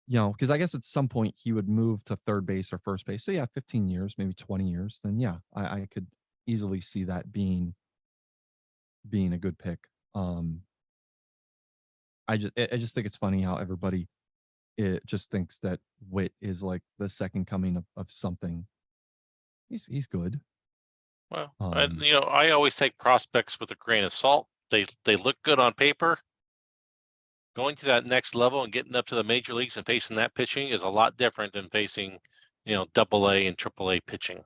Speaker 1: because I guess at some point he would move to third base or first base. So yeah, 15 years, maybe 20 years, then yeah, I could easily see that being a good pick. Um, I just think it's funny how everybody it just thinks that Wit is like the second coming of something. He's good.
Speaker 2: well,
Speaker 1: Um,
Speaker 2: I always take prospects with a grain of salt. They look good on paper. Going to that next level and getting up to the major leagues and facing that pitching is a lot different than facing, double A and triple A pitching.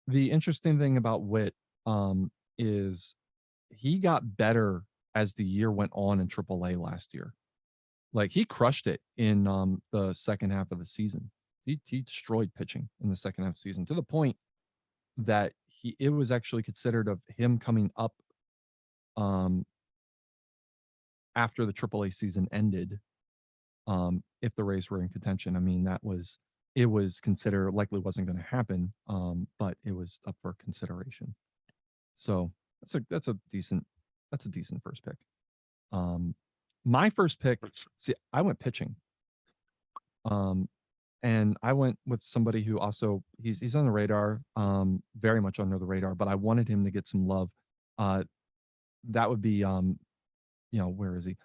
Speaker 1: the interesting thing about Wit is he got better as the year went on in AAA last year. Like he crushed it in the second half of the season. He destroyed pitching in the second half of the season to the point that it was actually considered of him coming up um after the AAA season ended, if the Rays were in contention. I mean, it was considered likely wasn't going to happen, but it was up for consideration. So that's a decent first pick. My first pick, see, I went pitching. Um, and I went with somebody who also he's on the radar, very much under the radar, but I wanted him to get some love. Uh, that would be where is he?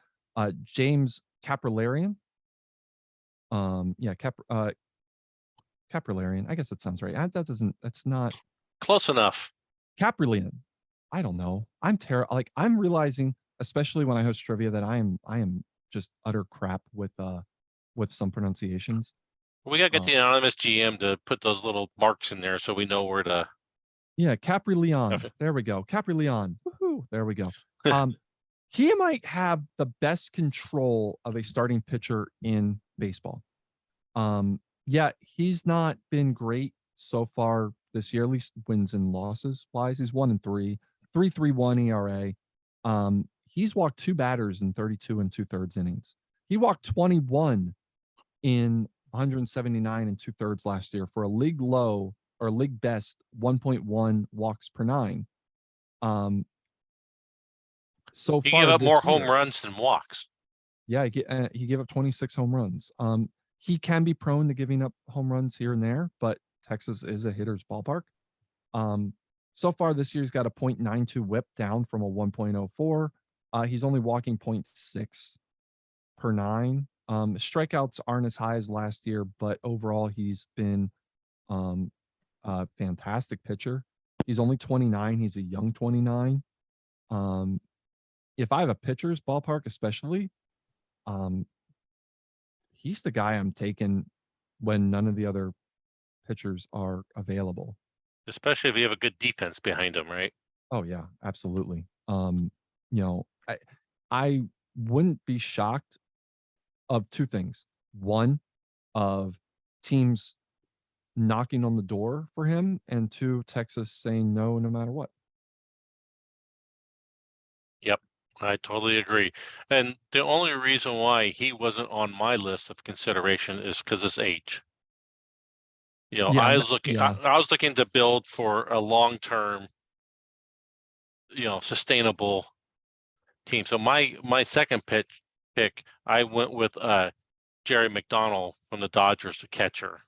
Speaker 1: James Caprilarian. Yeah, Caprilarian. I guess that sounds right. That doesn't. That's not
Speaker 2: Close enough.
Speaker 1: Caprillion. I don't know. I'm terrible. Like I'm realizing, especially when I host trivia, that I am just utter crap with some pronunciations.
Speaker 2: We gotta get
Speaker 1: Uh,
Speaker 2: the anonymous GM to put those little marks in there so we know where to.
Speaker 1: yeah, Capri Leon. There we go. Capri Leon. Woohoo. There we go. Um, he might have the best control of a starting pitcher in baseball. Yeah, he's not been great so far this year, at least wins and losses wise. He's 1-3, 3.31 ERA. He's walked 2 batters in 32 2/3 innings. He walked 21 in 179 2/3 last year for a league low or league best 1.1 walks per 9. Um, so
Speaker 2: He
Speaker 1: far
Speaker 2: gave up more
Speaker 1: this
Speaker 2: home
Speaker 1: year,
Speaker 2: runs than walks.
Speaker 1: yeah, he gave up 26 home runs. He can be prone to giving up home runs here and there, but Texas is a hitter's ballpark. Um, so far this year, he's got a .92 whip down from a 1.04. He's only walking .6 per 9. Strikeouts aren't as high as last year, but overall, he's been um, a fantastic pitcher. He's only 29. He's a young 29. Um, if I have a pitcher's ballpark, especially, um, he's the guy I'm taking when none of the other pitchers are available.
Speaker 2: Especially if you have a good defense behind him, right?
Speaker 1: Oh yeah, absolutely. You know, I wouldn't be shocked of 2 things. One, of teams knocking on the door for him, and 2, Texas saying no no matter what.
Speaker 2: Yep, I totally agree. And the only reason why he wasn't on my list of consideration is because his age. You know,
Speaker 1: Yeah,
Speaker 2: I,
Speaker 1: yeah.
Speaker 2: I was looking to build for a long-term, sustainable team. So my second pick, I went with Jerry McDonald from the Dodgers, the catcher.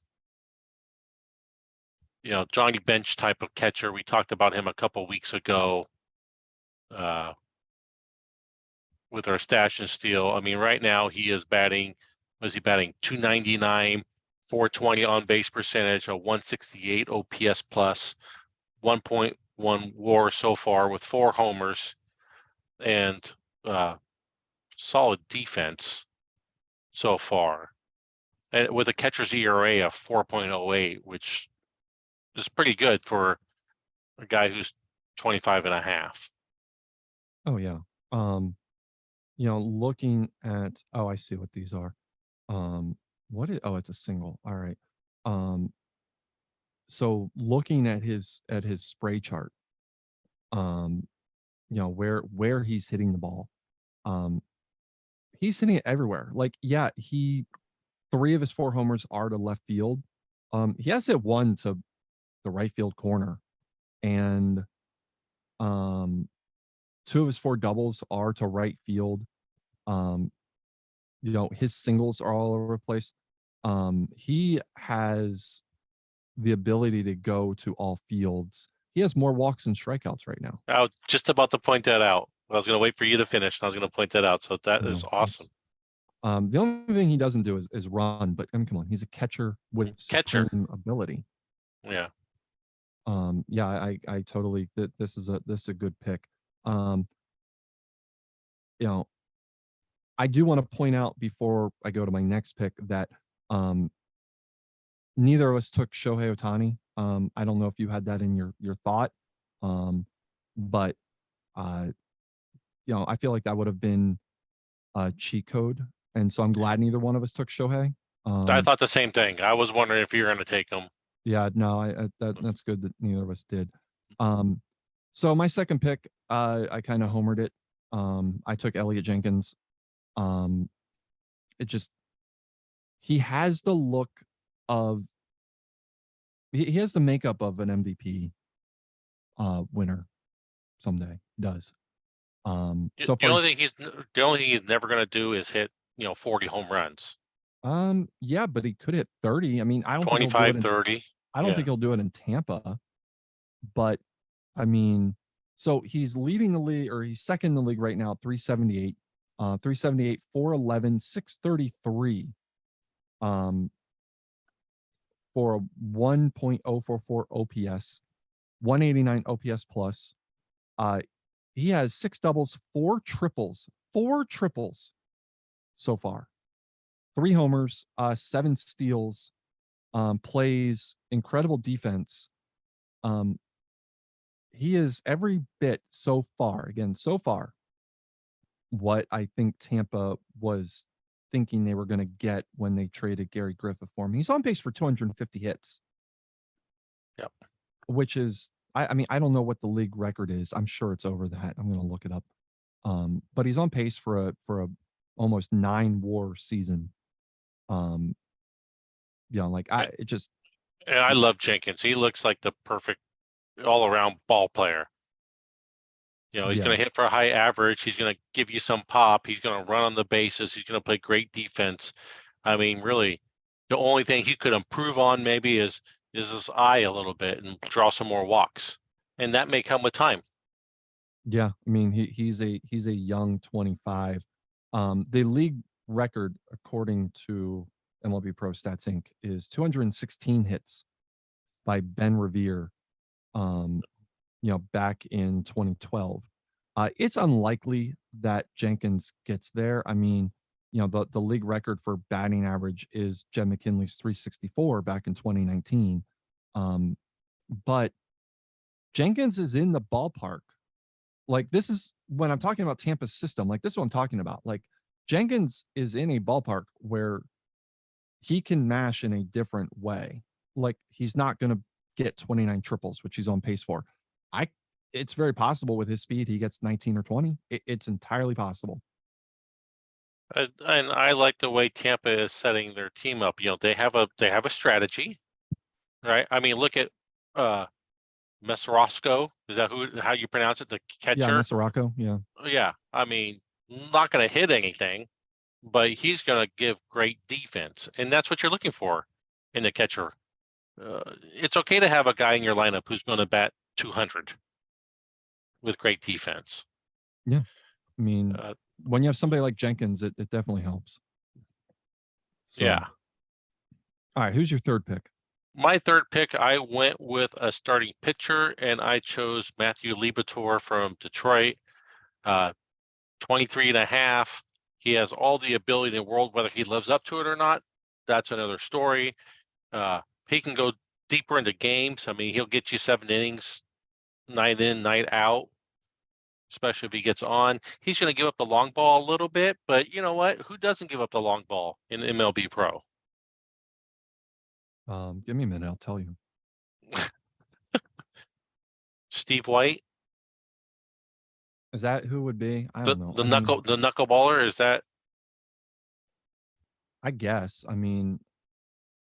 Speaker 2: Johnny Bench type of catcher. We talked about him a couple weeks ago with our stash and steal. I mean, right now he is batting, was he batting 299, 420 on base percentage, a 168 OPS plus, 1.1 WAR so far with 4 homers and solid defense so far. And with a catcher's ERA of 4.08, which is pretty good for a guy who's 25 and a half.
Speaker 1: Oh yeah. Looking at, oh, I see what these are. Oh, it's a single. All right. Um, looking at his spray chart, um, where he's hitting the ball, um, he's hitting it everywhere. Like, yeah, 3 of his 4 homers are to left field. He has hit 1 to the right field corner, and 2 of his 4 doubles are to right field. Um, his singles are all over the place. He has the ability to go to all fields. He has more walks than strikeouts right now.
Speaker 2: I was just about to point that out. I was going to wait for you to finish, and I was going to point that out. So that is
Speaker 1: No,
Speaker 2: awesome.
Speaker 1: the only thing he doesn't do is run, but I mean, come on, he's a catcher with
Speaker 2: Catcher.
Speaker 1: supreme ability.
Speaker 2: Yeah.
Speaker 1: Yeah, I totally, this is a good pick. Um, I do want to point out before I go to my next pick that neither of us took Shohei Ohtani. I don't know if you had that in your thought, but I feel like that would have been a cheat code, and so I'm glad neither one of us took Shohei.
Speaker 2: I thought the same thing. I was wondering if you're going to take him.
Speaker 1: Yeah, no, that's good that neither of us did. So my second pick, I kind of homered it. I took Elliot Jenkins. He has the look of, he has the makeup of an MVP winner someday. He does. So
Speaker 2: The
Speaker 1: far,
Speaker 2: only thing he's never going to do is hit 40 home runs.
Speaker 1: yeah, but he could hit 30. I mean, I don't think he'll do
Speaker 2: 25,
Speaker 1: it
Speaker 2: 30.
Speaker 1: I don't think he'll do it in Tampa, but I mean, so he's leading the league, or he's second in the league right now, 378, 411, 633, for a 1.044 OPS, 189 OPS plus, Uh, he has 6 doubles, 4 triples so far. 3 homers, 7 steals, plays incredible defense. Um, he is every bit so far, again, so far, what I think Tampa was thinking they were going to get when they traded Gary Griffith for him. He's on pace for 250 hits,
Speaker 2: Yep.
Speaker 1: which is, I mean, I don't know what the league record is. I'm sure it's over that. I'm going to look it up. But he's on pace for a almost 9 WAR season. Like
Speaker 2: And
Speaker 1: it just,
Speaker 2: and I love Jenkins. He looks like the perfect all-around ball player. He's
Speaker 1: yeah,
Speaker 2: going to hit for a high average. He's going to give you some pop. He's going to run on the bases. He's going to play great defense. I mean, really, the only thing he could improve on maybe is his eye a little bit and draw some more walks, and that may come with time.
Speaker 1: yeah. I mean, he's a young 25. The league record, according to MLB Pro Stats Inc., is 216 hits by Ben Revere. Back in 2012. It's unlikely that Jenkins gets there. I mean, the league record for batting average is Jed McKinley's 364 back in 2019. But Jenkins is in the ballpark. Like, this is when I'm talking about Tampa's system, like, this is what I'm talking about. Like, Jenkins is in a ballpark where he can mash in a different way. Like, he's not going to get 29 triples, which he's on pace for. It's very possible with his speed he gets 19 or 20. It's entirely possible.
Speaker 2: And I like the way Tampa is setting their team up. They have a strategy, right? I mean, look at Mesorosco. Is that how you pronounce it? The
Speaker 1: Yeah,
Speaker 2: catcher.
Speaker 1: Mesoraco. Yeah.
Speaker 2: Yeah. I mean, not going to hit anything, but he's going to give great defense, and that's what you're looking for in the catcher. It's okay to have a guy in your lineup who's going to bat 200 with great defense.
Speaker 1: Yeah. I mean,
Speaker 2: Uh,
Speaker 1: when you have somebody like Jenkins, it definitely helps. So,
Speaker 2: yeah.
Speaker 1: all right, who's your third pick?
Speaker 2: My third pick, I went with a starting pitcher, and I chose Matthew Liberatore from Detroit. 23 and a half. He has all the ability in the world. Whether he lives up to it or not, that's another story. He can go deeper into games. I mean, he'll get you 7 innings, night in, night out, especially if he gets on. He's going to give up the long ball a little bit, but you know what? Who doesn't give up the long ball in MLB Pro?
Speaker 1: Give me a minute, I'll tell you.
Speaker 2: Steve White,
Speaker 1: Is that who would be? I
Speaker 2: the
Speaker 1: don't know.
Speaker 2: the knuckleballer. Is that?
Speaker 1: I guess. I mean,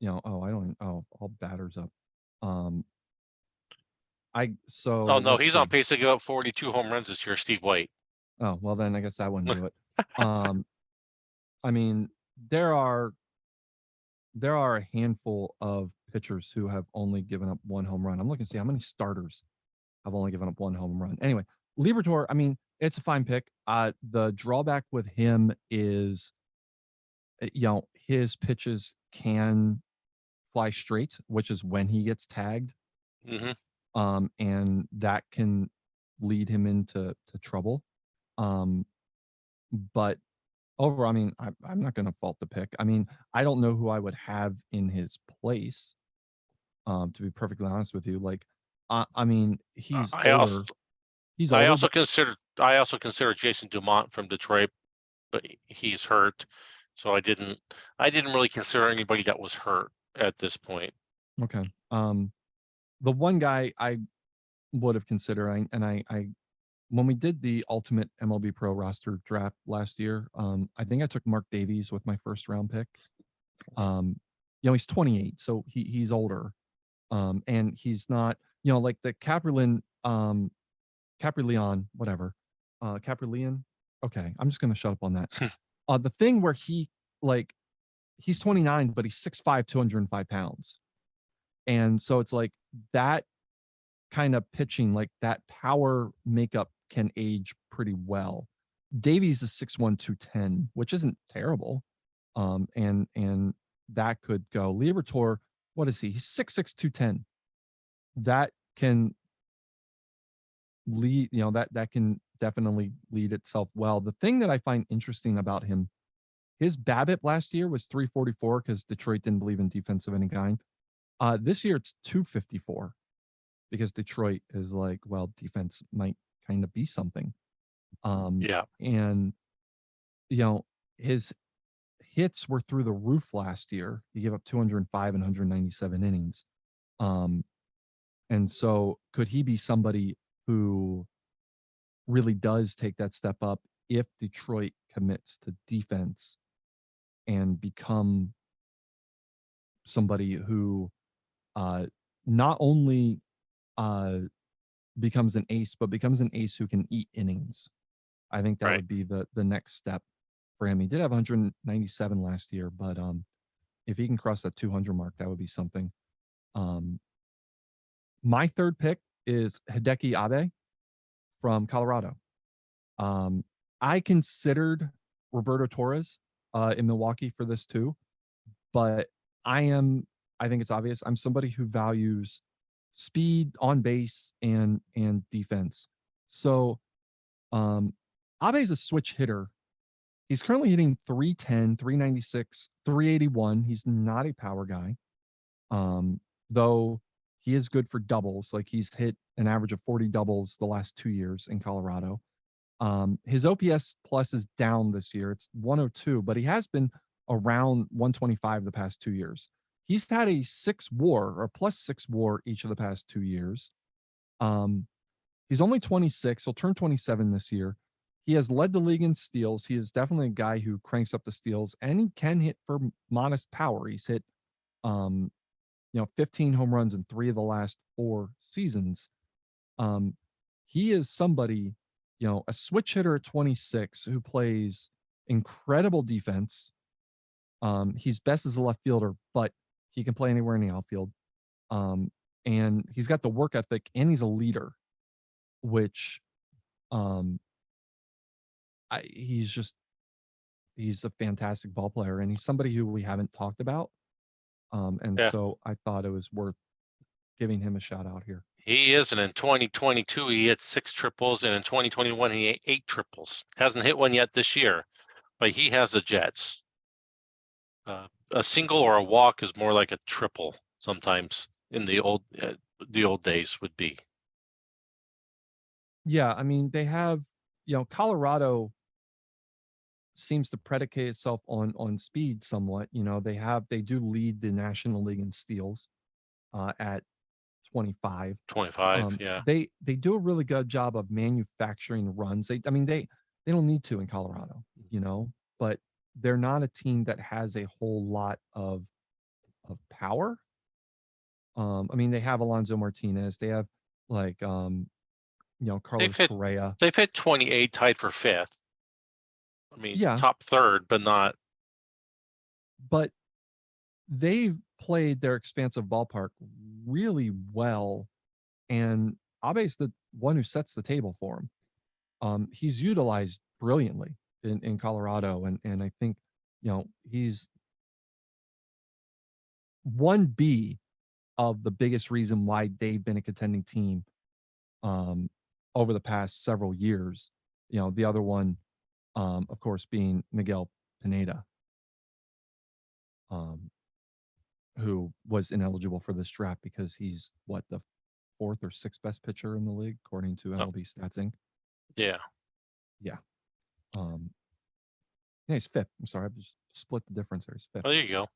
Speaker 1: I don't. All batters up. So
Speaker 2: Oh no,
Speaker 1: let's
Speaker 2: he's on
Speaker 1: see.
Speaker 2: pace to give up 42 home runs this year. Steve White.
Speaker 1: Oh, well, then I guess I wouldn't do it. I mean, there are a handful of pitchers who have only given up 1 home run. I'm looking to see how many starters have only given up 1 home run. Anyway, Liberatore, I mean, it's a fine pick. The drawback with him is, his pitches can fly straight, which is when he gets tagged.
Speaker 2: Mm-hmm.
Speaker 1: And that can lead him into trouble. But overall, I mean, I'm not going to fault the pick. I mean, I don't know who I would have in his place. To be perfectly honest with you, like, I mean, he's
Speaker 2: I also
Speaker 1: older. He's
Speaker 2: I
Speaker 1: older,
Speaker 2: also
Speaker 1: but
Speaker 2: consider Jason Dumont from Detroit, but he's hurt, so I didn't really consider anybody that was hurt at this point.
Speaker 1: okay. The one guy I would have considered, I when we did the ultimate MLB Pro roster draft last year, I think I took Mark Davies with my first round pick. He's 28, so he's older. And he's not, like the Caprileon, whatever. Caprileon. Okay, I'm just gonna shut up on that. The thing where he's 29, but he's 6'5", 205 pounds. And so it's like that kind of pitching, like that power makeup can age pretty well. Davies is 6'1", 210, which isn't terrible. And that could go. Liberatore, what is he? He's 6'6", 210. That can lead, that can definitely lead itself well. The thing that I find interesting about him, his BABIP last year was 344 because Detroit didn't believe in defense of any kind. This year it's 254 because Detroit is like, well, defense might kind of be something.
Speaker 2: Yeah,
Speaker 1: And his hits were through the roof last year. He gave up 205 and 197 innings. And so could he be somebody who really does take that step up if Detroit commits to defense and become somebody who not only becomes an ace, but becomes an ace who can eat innings? I think that
Speaker 2: right.
Speaker 1: would be the next step for him. He did have 197 last year, but if he can cross that 200 mark, that would be something. My third pick is Hideki Abe from Colorado. I considered Roberto Torres in Milwaukee for this too, but I think it's obvious. I'm somebody who values speed on base and defense. So Abe is a switch hitter. He's currently hitting 310, 396, 381. He's not a power guy. Though he is good for doubles. Like he's hit an average of 40 doubles the last 2 years in Colorado. His OPS plus is down this year. It's 102, but he has been around 125 the past 2 years. He's had a 6 WAR or +6 WAR each of the past 2 years. He's only 26. He'll turn 27 this year. He has led the league in steals. He is definitely a guy who cranks up the steals, and he can hit for modest power. He's hit 15 home runs in 3 of the last 4 seasons. He is somebody, a switch hitter at 26 who plays incredible defense. He's best as a left fielder, but he can play anywhere in the outfield. And he's got the work ethic, and he's a leader, which he's a fantastic ball player, and he's somebody who we haven't talked about. And
Speaker 2: Yeah.
Speaker 1: so I thought it was worth giving him a shout out here.
Speaker 2: He is, and in 2022 he hit 6 triples, and in 2021 he hit 8 triples. Hasn't hit one yet this year, but he has the Jets. A single or a walk is more like a triple sometimes in the old days would be.
Speaker 1: Yeah, I mean, they have, Colorado seems to predicate itself on speed somewhat. They do lead the National League in steals at 25.
Speaker 2: 25, yeah.
Speaker 1: They do a really good job of manufacturing runs. They don't need to in Colorado, but they're not a team that has a whole lot of power. They have Alonso Martinez. They have Carlos Correa.
Speaker 2: They've hit 28, tied for 5th.
Speaker 1: Yeah,
Speaker 2: top 3rd, but not.
Speaker 1: But they've played their expansive ballpark really well, and Abe's the one who sets the table for him. He's utilized brilliantly in Colorado, and I think he's 1B of the biggest reason why they've been a contending team over the past several years. The other one, of course, being Miguel Pineda, who was ineligible for this draft because he's the 4th or 6th best pitcher in the league according to MLB Stats Inc.
Speaker 2: Yeah.
Speaker 1: Yeah. Yeah, he's 5th. I'm sorry, I've just split the difference there. He's 5th.
Speaker 2: Oh, there you go.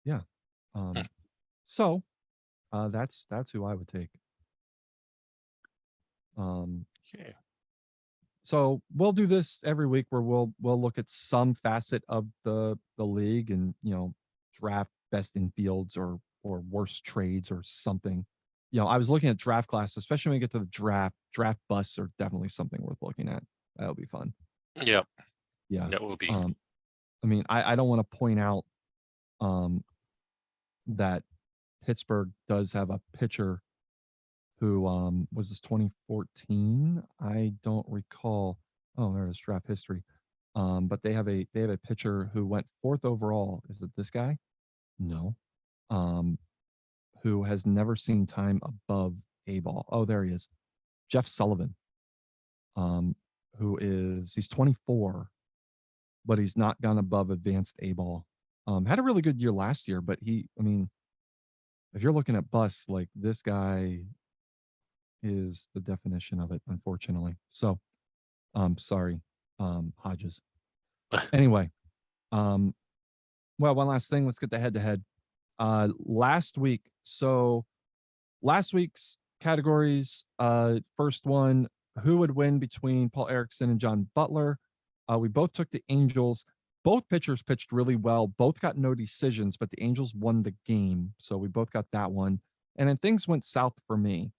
Speaker 1: Yeah. So that's who I would take.
Speaker 2: Okay.
Speaker 1: So we'll do this every week where we'll look at some facet of the league and draft best in fields or worst trades or something. I was looking at draft class, especially when we get to the draft busts are definitely something worth looking at. That'll be fun.
Speaker 2: Yep.
Speaker 1: Yeah.
Speaker 2: That will be.
Speaker 1: I don't want to point out that Pittsburgh does have a pitcher who was this 2014. I don't recall. Oh, there's draft history. But they have a pitcher who went 4th overall. Is it this guy? No. Who has never seen time above A ball. Oh, there he is. Jeff Sullivan. he's 24, but he's not gone above advanced A ball. Had a really good year last year, but I mean, if you're looking at busts, like this guy is the definition of it, unfortunately. So, sorry, Hodges. Anyway, well, one last thing. Let's get the head to head. Last week's categories, first one, who would win between Paul Erickson and John Butler? We both took the Angels. Both pitchers pitched really well. Both got no decisions, but the Angels won the game. So we both got that one. And then things went south for me.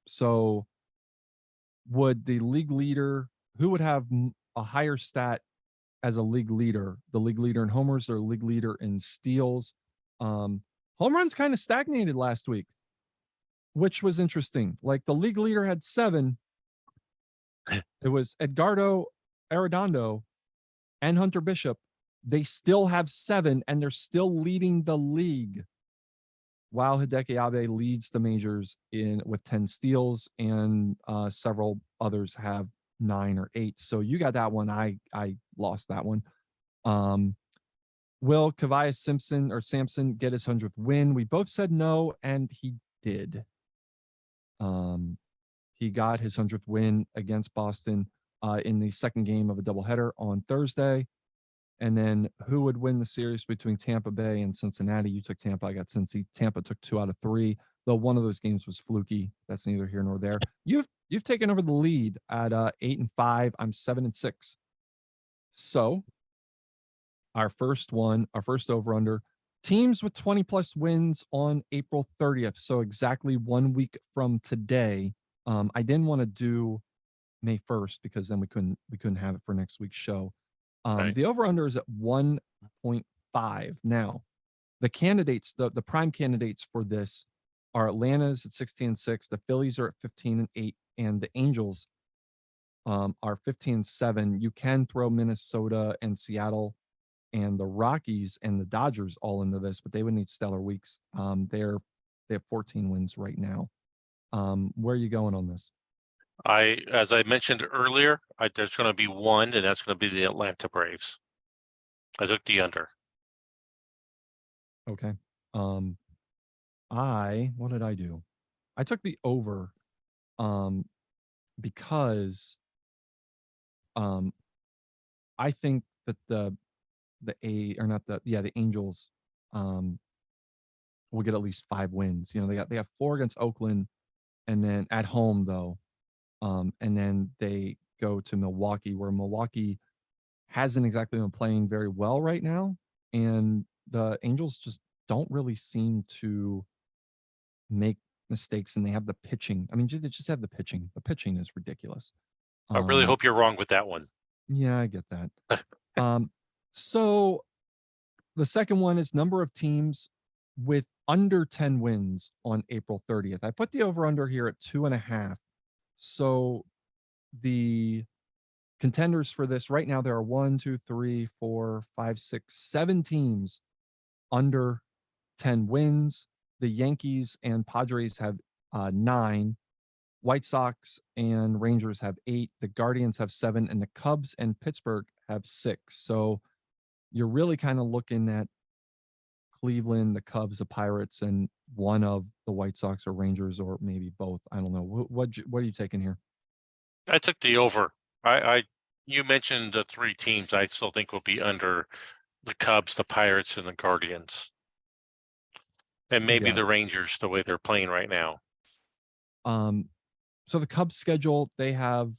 Speaker 1: So would the league leader, who would have a higher stat as a league leader? The league leader in homers or league leader in steals? Home runs kind of stagnated last week, which was interesting. Like the league leader had 7. It was Edgardo Arredondo and Hunter Bishop. They still have 7 and they're still leading the league. While Hideki Abe leads the majors with 10 steals, and several others have 9 or 8. So you got that one. I lost that one. Will Kavai Sampson get his 100th win? We both said no, and he did. He got his 100th win against Boston in the second game of a doubleheader on Thursday. And then who would win the series between Tampa Bay and Cincinnati? You took Tampa. I got Cincy. Tampa took 2 out of 3, though one of those games was fluky. That's neither here nor there. You've taken over the lead at 8-5. I'm 7-6. So our first over under, teams with 20 plus wins on April 30th. So exactly 1 week from today. I didn't want to do May 1st because then we couldn't have it for next week's show.
Speaker 2: Right.
Speaker 1: The over under is at 1.5. Now, the candidates, the prime candidates for this are Atlanta's at 16-6, the Phillies are at 15-8, and the Angels are 15-7. You can throw Minnesota and Seattle and the Rockies and the Dodgers all into this, but they would need stellar weeks. They have 14 wins right now. Where are you going on this?
Speaker 2: As I mentioned earlier, there's going to be one, and that's going to be the Atlanta Braves. I took the under.
Speaker 1: Okay. What did I do? I took the over, because, I think that the Angels, will get at least 5 wins. You know, they have 4 against Oakland, and then at home though. And then they go to Milwaukee, where Milwaukee hasn't exactly been playing very well right now. And the Angels just don't really seem to make mistakes, and they have the pitching. I mean, they just have the pitching. The pitching is ridiculous.
Speaker 2: I really hope you're wrong with that one.
Speaker 1: Yeah, I get that. So the second one is number of teams with under 10 wins on April 30th. I put the over under here at 2.5. So the contenders for this right now, there are 1, 2, 3, 4, 5, 6, 7 teams under 10 wins. The Yankees and Padres have 9. White Sox and Rangers have 8. The Guardians have 7, and the Cubs and Pittsburgh have 6. So you're really kind of looking at Cleveland, the Cubs, the Pirates, and one of the White Sox or Rangers, or maybe both. I don't know. What are you taking here?
Speaker 2: I took the over. You mentioned the 3 teams I still think will be under: the Cubs, the Pirates, and the Guardians, and maybe the Rangers, the way they're playing right now.
Speaker 1: So the Cubs schedule, they have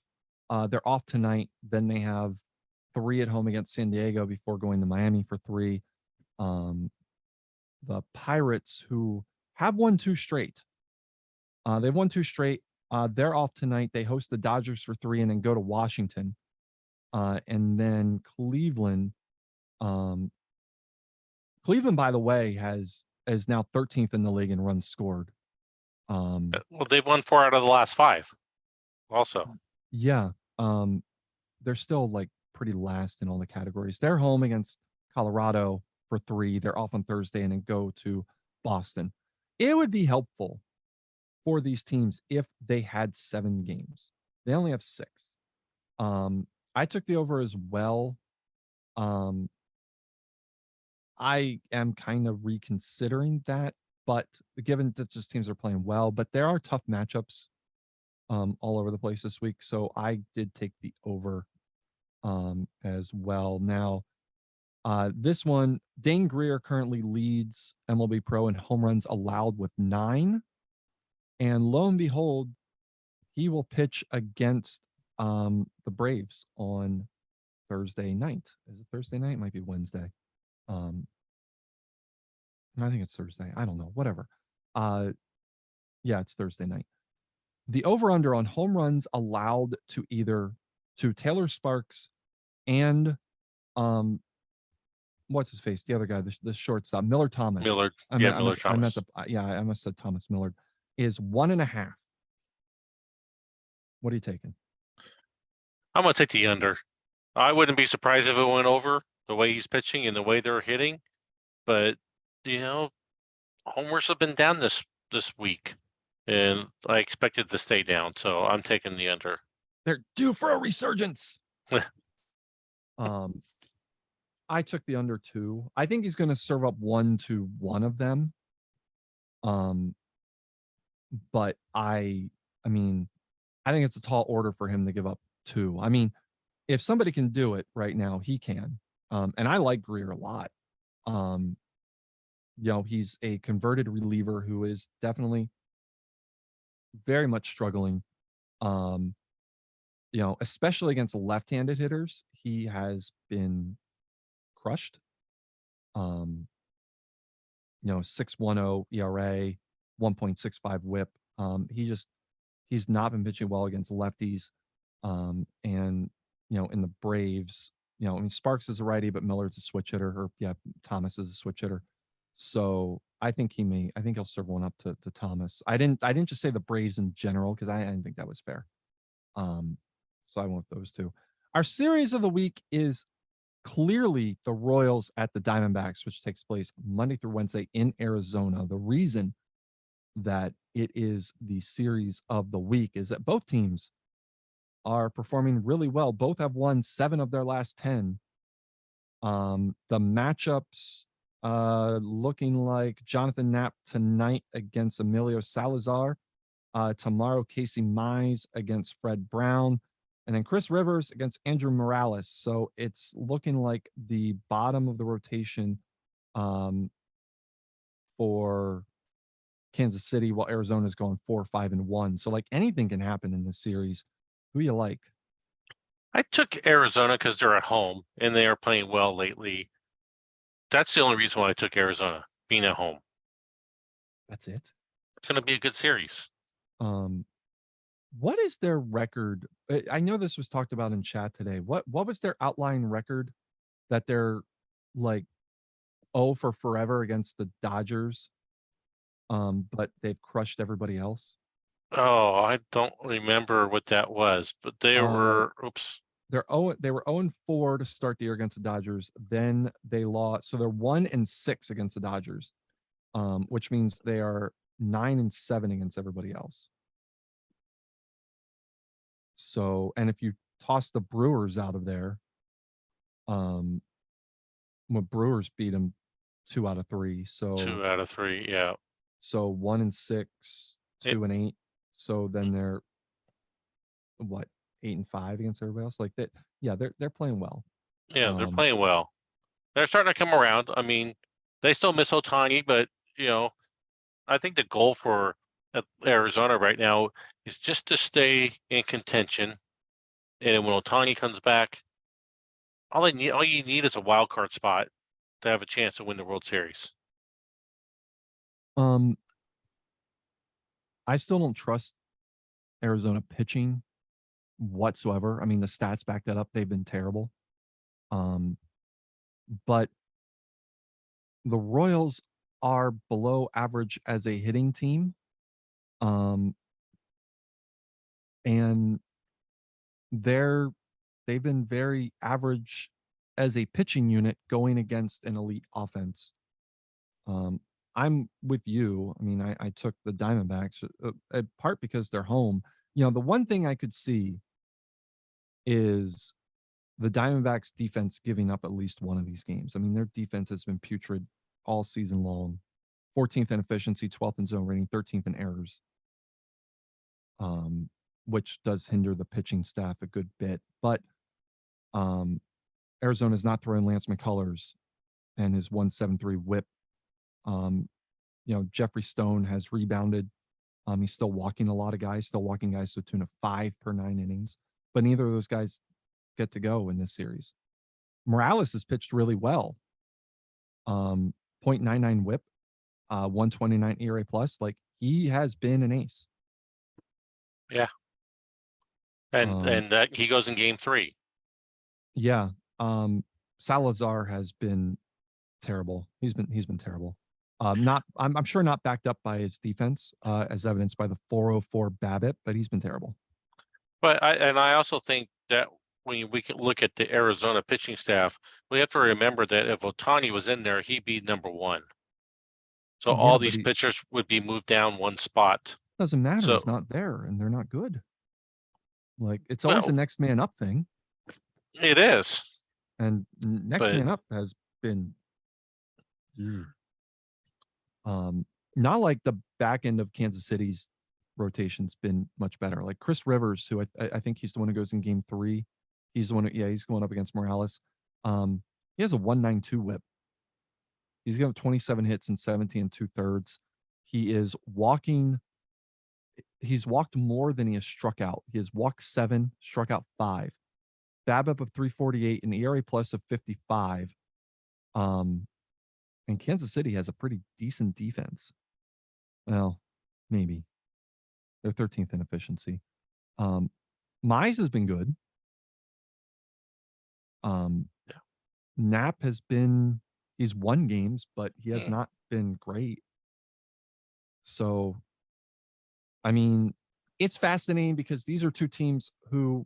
Speaker 1: they're off tonight. Then they have 3 at home against San Diego before going to Miami for 3. The Pirates, who have won 2 straight, they've won 2 straight. They're off tonight. They host the Dodgers for 3 and then go to Washington. And then Cleveland, by the way, is now 13th in the league in runs scored.
Speaker 2: Well, they've won 4 out of the last 5 also.
Speaker 1: Yeah. They're still like pretty last in all the categories. They're home against Colorado for 3. They're off on Thursday and then go to Boston. It would be helpful for these teams if they had 7 games. They only have 6. I took the over as well. Um, I am kind of reconsidering that, but given that just teams are playing well, but there are tough matchups all over the place this week. So I did take the over as well. Now, this one, Dane Greer currently leads MLB Pro in home runs allowed with 9. And lo and behold, he will pitch against the Braves on Thursday night. Is it Thursday night? It might be Wednesday. I think it's Thursday. I don't know. Whatever. Yeah, it's Thursday night. The over-under on home runs allowed to Taylor Sparks and what's his face? The other guy, the shortstop, Miller Thomas.
Speaker 2: Millard.
Speaker 1: I
Speaker 2: Yeah,
Speaker 1: meant,
Speaker 2: Miller
Speaker 1: I meant
Speaker 2: Thomas.
Speaker 1: I almost said Thomas Millard. Is 1.5. What are you taking?
Speaker 2: I'm gonna take the under. I wouldn't be surprised if it went over the way he's pitching and the way they're hitting. But you know, homers have been down this week, and I expected to stay down, so I'm taking the under.
Speaker 1: They're due for a resurgence. I took the under 2. I think he's going to serve up 1 to one of them. But I mean, I think it's a tall order for him to give up 2. I mean, if somebody can do it right now, he can. And I like Greer a lot. He's a converted reliever who is definitely very much struggling. Especially against left-handed hitters, he has been crushed. 6.10 ERA, 1.65 WHIP. He's not been pitching well against lefties. And in the Braves, Sparks is a righty, but Millard's a switch hitter, or Thomas is a switch hitter. So I think he'll serve one up to Thomas. I didn't just say the Braves in general because I didn't think that was fair. So I went with those 2. Our series of the week is clearly the Royals at the Diamondbacks, which takes place Monday through Wednesday in Arizona. The reason that it is the series of the week is that both teams are performing really well. Both have won 7 of their last 10. The matchups looking like Jonathan Knapp tonight against Emilio Salazar. Tomorrow, Casey Mize against Fred Brown. And then Chris Rivers against Andrew Morales. So it's looking like the bottom of the rotation for Kansas City, while Arizona's going 4-5-1. So like anything can happen in this series. Who you like?
Speaker 2: I took Arizona because they're at home and they are playing well lately. That's the only reason why I took Arizona, being at home.
Speaker 1: That's it.
Speaker 2: It's going to be a good series.
Speaker 1: What is their record? I know this was talked about in chat today. What was their outlying record that they're like 0 for forever against the Dodgers? But they've crushed everybody else.
Speaker 2: Oh, I don't remember what that was, but they were
Speaker 1: They were 0-4 to start the year against the Dodgers. Then they lost. So they're 1-6 against the Dodgers. Which means they are 9-7 against everybody else. So, and if you toss the Brewers out of there, Brewers beat them 2 out of 3. So
Speaker 2: 2 out of 3, yeah.
Speaker 1: So 1-6, 2-8. So then they're 8-5 against everybody else. Like that, yeah, they're playing well.
Speaker 2: Yeah, they're playing well. They're starting to come around. I mean, they still miss Ohtani, but I think the goal for Arizona right now is just to stay in contention. And when Ohtani comes back, all you need is a wild card spot to have a chance to win the World Series.
Speaker 1: I still don't trust Arizona pitching whatsoever. I mean, the stats back that up. They've been terrible. But the Royals are below average as a hitting team. And they've been very average as a pitching unit going against an elite offense. I'm with you. I mean, I took the Diamondbacks, in part because they're home. the one thing I could see is the Diamondbacks defense giving up at least one of these games. I mean, their defense has been putrid all season long. 14th in efficiency, 12th in zone rating, 13th in errors. Which does hinder the pitching staff a good bit. But Arizona's not throwing Lance McCullers and his 1.73 whip. Jeffrey Stone has rebounded. He's still walking a lot of guys, still walking guys to a tune of 5 per 9 innings. But neither of those guys get to go in this series. Morales has pitched really well. 0.99 whip, 129 ERA plus. Like, he has been an ace.
Speaker 2: Yeah. And that he goes in game 3.
Speaker 1: Yeah. Salazar has been terrible. He's been terrible. I'm sure not backed up by his defense, as evidenced by the 404 BABIP, but he's been terrible.
Speaker 2: But I also think that when we can look at the Arizona pitching staff, we have to remember that if Ohtani was in there, he'd be number 1. So
Speaker 1: Yeah,
Speaker 2: all
Speaker 1: but
Speaker 2: these pitchers would be moved down one spot.
Speaker 1: Doesn't matter.
Speaker 2: So-
Speaker 1: He's not there, and they're not good. Like, it's always the next man up thing,
Speaker 2: It is.
Speaker 1: and next
Speaker 2: But-
Speaker 1: man up has been, not like the back end of Kansas City's rotation's been much better. Like Chris Rivers, who I think he's the one who goes in game 3. He's the one who, he's going up against Morales. He has a 192 whip. He's got 27 hits and 17 2/3. He is walking. He's walked more than he has struck out. He has walked 7, struck out 5. BABIP of 348 and ERA plus of 55. And Kansas City has a pretty decent defense. Well, maybe. They're 13th in efficiency. Mize has been good. Knapp has been, he's won games, but he has not been great. So, I mean, it's fascinating because these are two teams who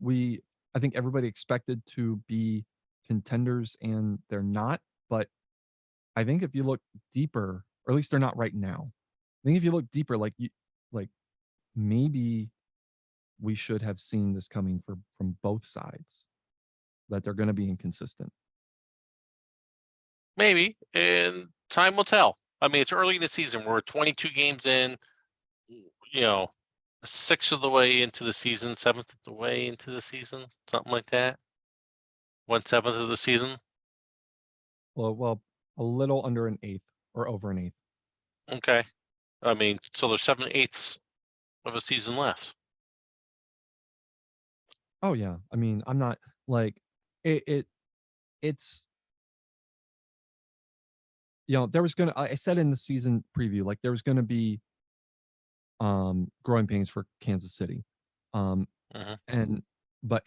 Speaker 1: I think everybody expected to be contenders, and they're not. But I think if you look deeper, or at least they're not right now. I think if you look deeper, like maybe we should have seen this coming from both sides, that they're going to be inconsistent.
Speaker 2: Maybe, and time will tell. I mean, it's early in the season. We're 22 games in, 6th of the way into the season, 7th of the way into the season, something like that. 1/7 of the season.
Speaker 1: Well, a little under an 1/8 or over an 1/8.
Speaker 2: Okay. I mean, so there's 7/8 of a season left.
Speaker 1: Oh yeah. I mean, I'm not like it's there was I said in the season preview, like there was gonna be growing pains for Kansas City. But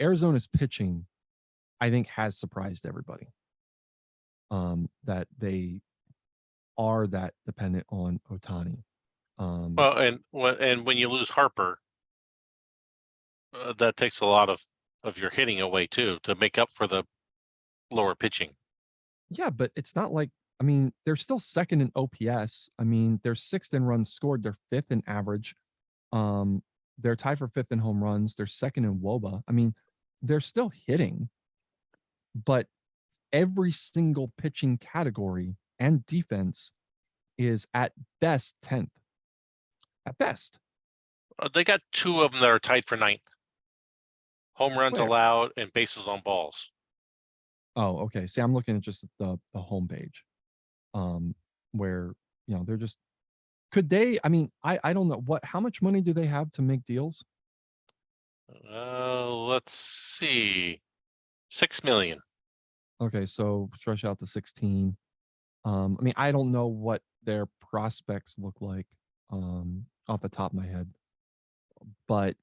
Speaker 1: Arizona's pitching, I think, has surprised everybody. That they are that dependent on Ohtani.
Speaker 2: Well, and when you lose Harper, that takes a lot of your hitting away too, to make up for the lower pitching.
Speaker 1: Yeah, but it's not like, I mean, they're still second in OPS. I mean, they're 6th in runs scored. They're 5th in average. They're tied for 5th in home runs. They're 2nd in WOBA. I mean, they're still hitting, but every single pitching category and defense is at best 10th. At best.
Speaker 2: They got 2 of them that are tied for 9th. Home runs
Speaker 1: Where?
Speaker 2: allowed and bases on balls.
Speaker 1: Oh, okay. See, I'm looking at just the homepage, where they're just. Could they? I mean, I don't know how much money do they have to make deals?
Speaker 2: Let's see, 6 million.
Speaker 1: Okay, so stretch out to 16. I mean, I don't know what their prospects look like, off the top of my head, but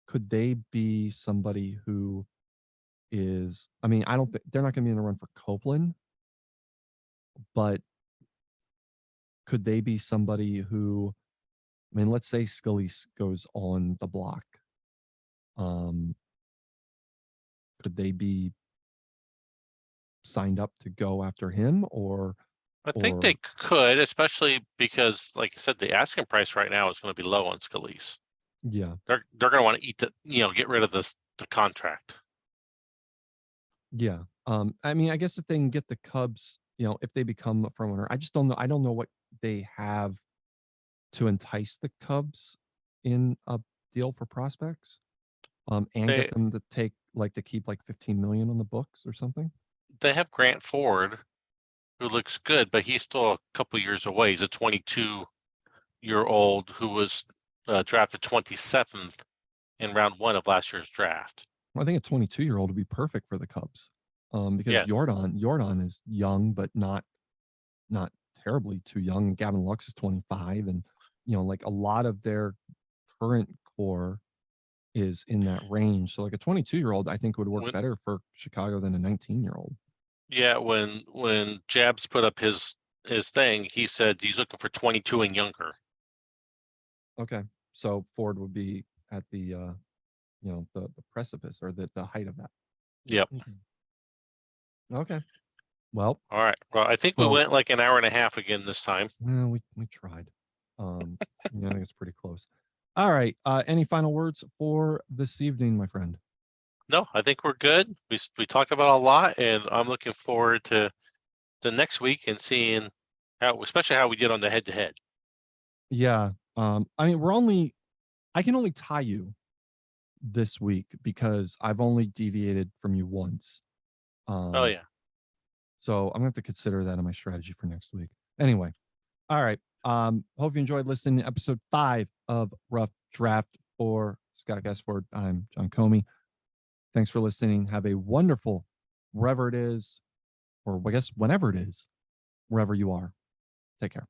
Speaker 1: could they be somebody who is? I mean, I don't think they're not going to be in the run for Copeland, but could they be somebody who? I mean, let's say Scalise goes on the block. Could they be signed up to go after him, or?
Speaker 2: I think they could, especially because, like I said, the asking price right now is going to be low on Scalise.
Speaker 1: Yeah.
Speaker 2: They're going to want to eat get rid of the contract.
Speaker 1: Yeah. I mean, I guess if they can get the Cubs, if they become a front runner, I just don't know. I don't know what they have to entice the Cubs in a deal for prospects. And
Speaker 2: They
Speaker 1: get them to to keep like 15 million on the books or something.
Speaker 2: they have Grant Ford, who looks good, but he's still a couple years away. He's a 22-year-old who was drafted 27th in round 1 of last year's draft.
Speaker 1: Well, I think a 22-year-old would be perfect for the Cubs. Because
Speaker 2: Yeah,
Speaker 1: Jordan is young, but not terribly too young. Gavin Lux is 25, and like a lot of their current core is in that range. So like a 22-year-old, I think would work
Speaker 2: when
Speaker 1: better for Chicago than a 19-year-old.
Speaker 2: when Jabs put up his thing, he said he's looking for 22 and younger.
Speaker 1: Okay, so Ford would be at the precipice or the height of that.
Speaker 2: Yep.
Speaker 1: Okay. Well,
Speaker 2: All right. Well, I think we
Speaker 1: so
Speaker 2: went like an hour and a half again this time.
Speaker 1: we tried. I think it's pretty close. All right. Any final words for this evening, my friend?
Speaker 2: No, I think we're good. We talked about a lot, and I'm looking forward to next week and seeing especially how we did on the head-to-head.
Speaker 1: Yeah. I mean, I can only tie you this week because I've only deviated from you once.
Speaker 2: Oh yeah.
Speaker 1: So I'm gonna have to consider that in my strategy for next week. Anyway, all right. Hope you enjoyed listening to episode 5 of Rough Draft. For Scott Gaspard, I'm John Comey. Thanks for listening. Have a wonderful wherever it is, or I guess whenever it is, wherever you are. Take care.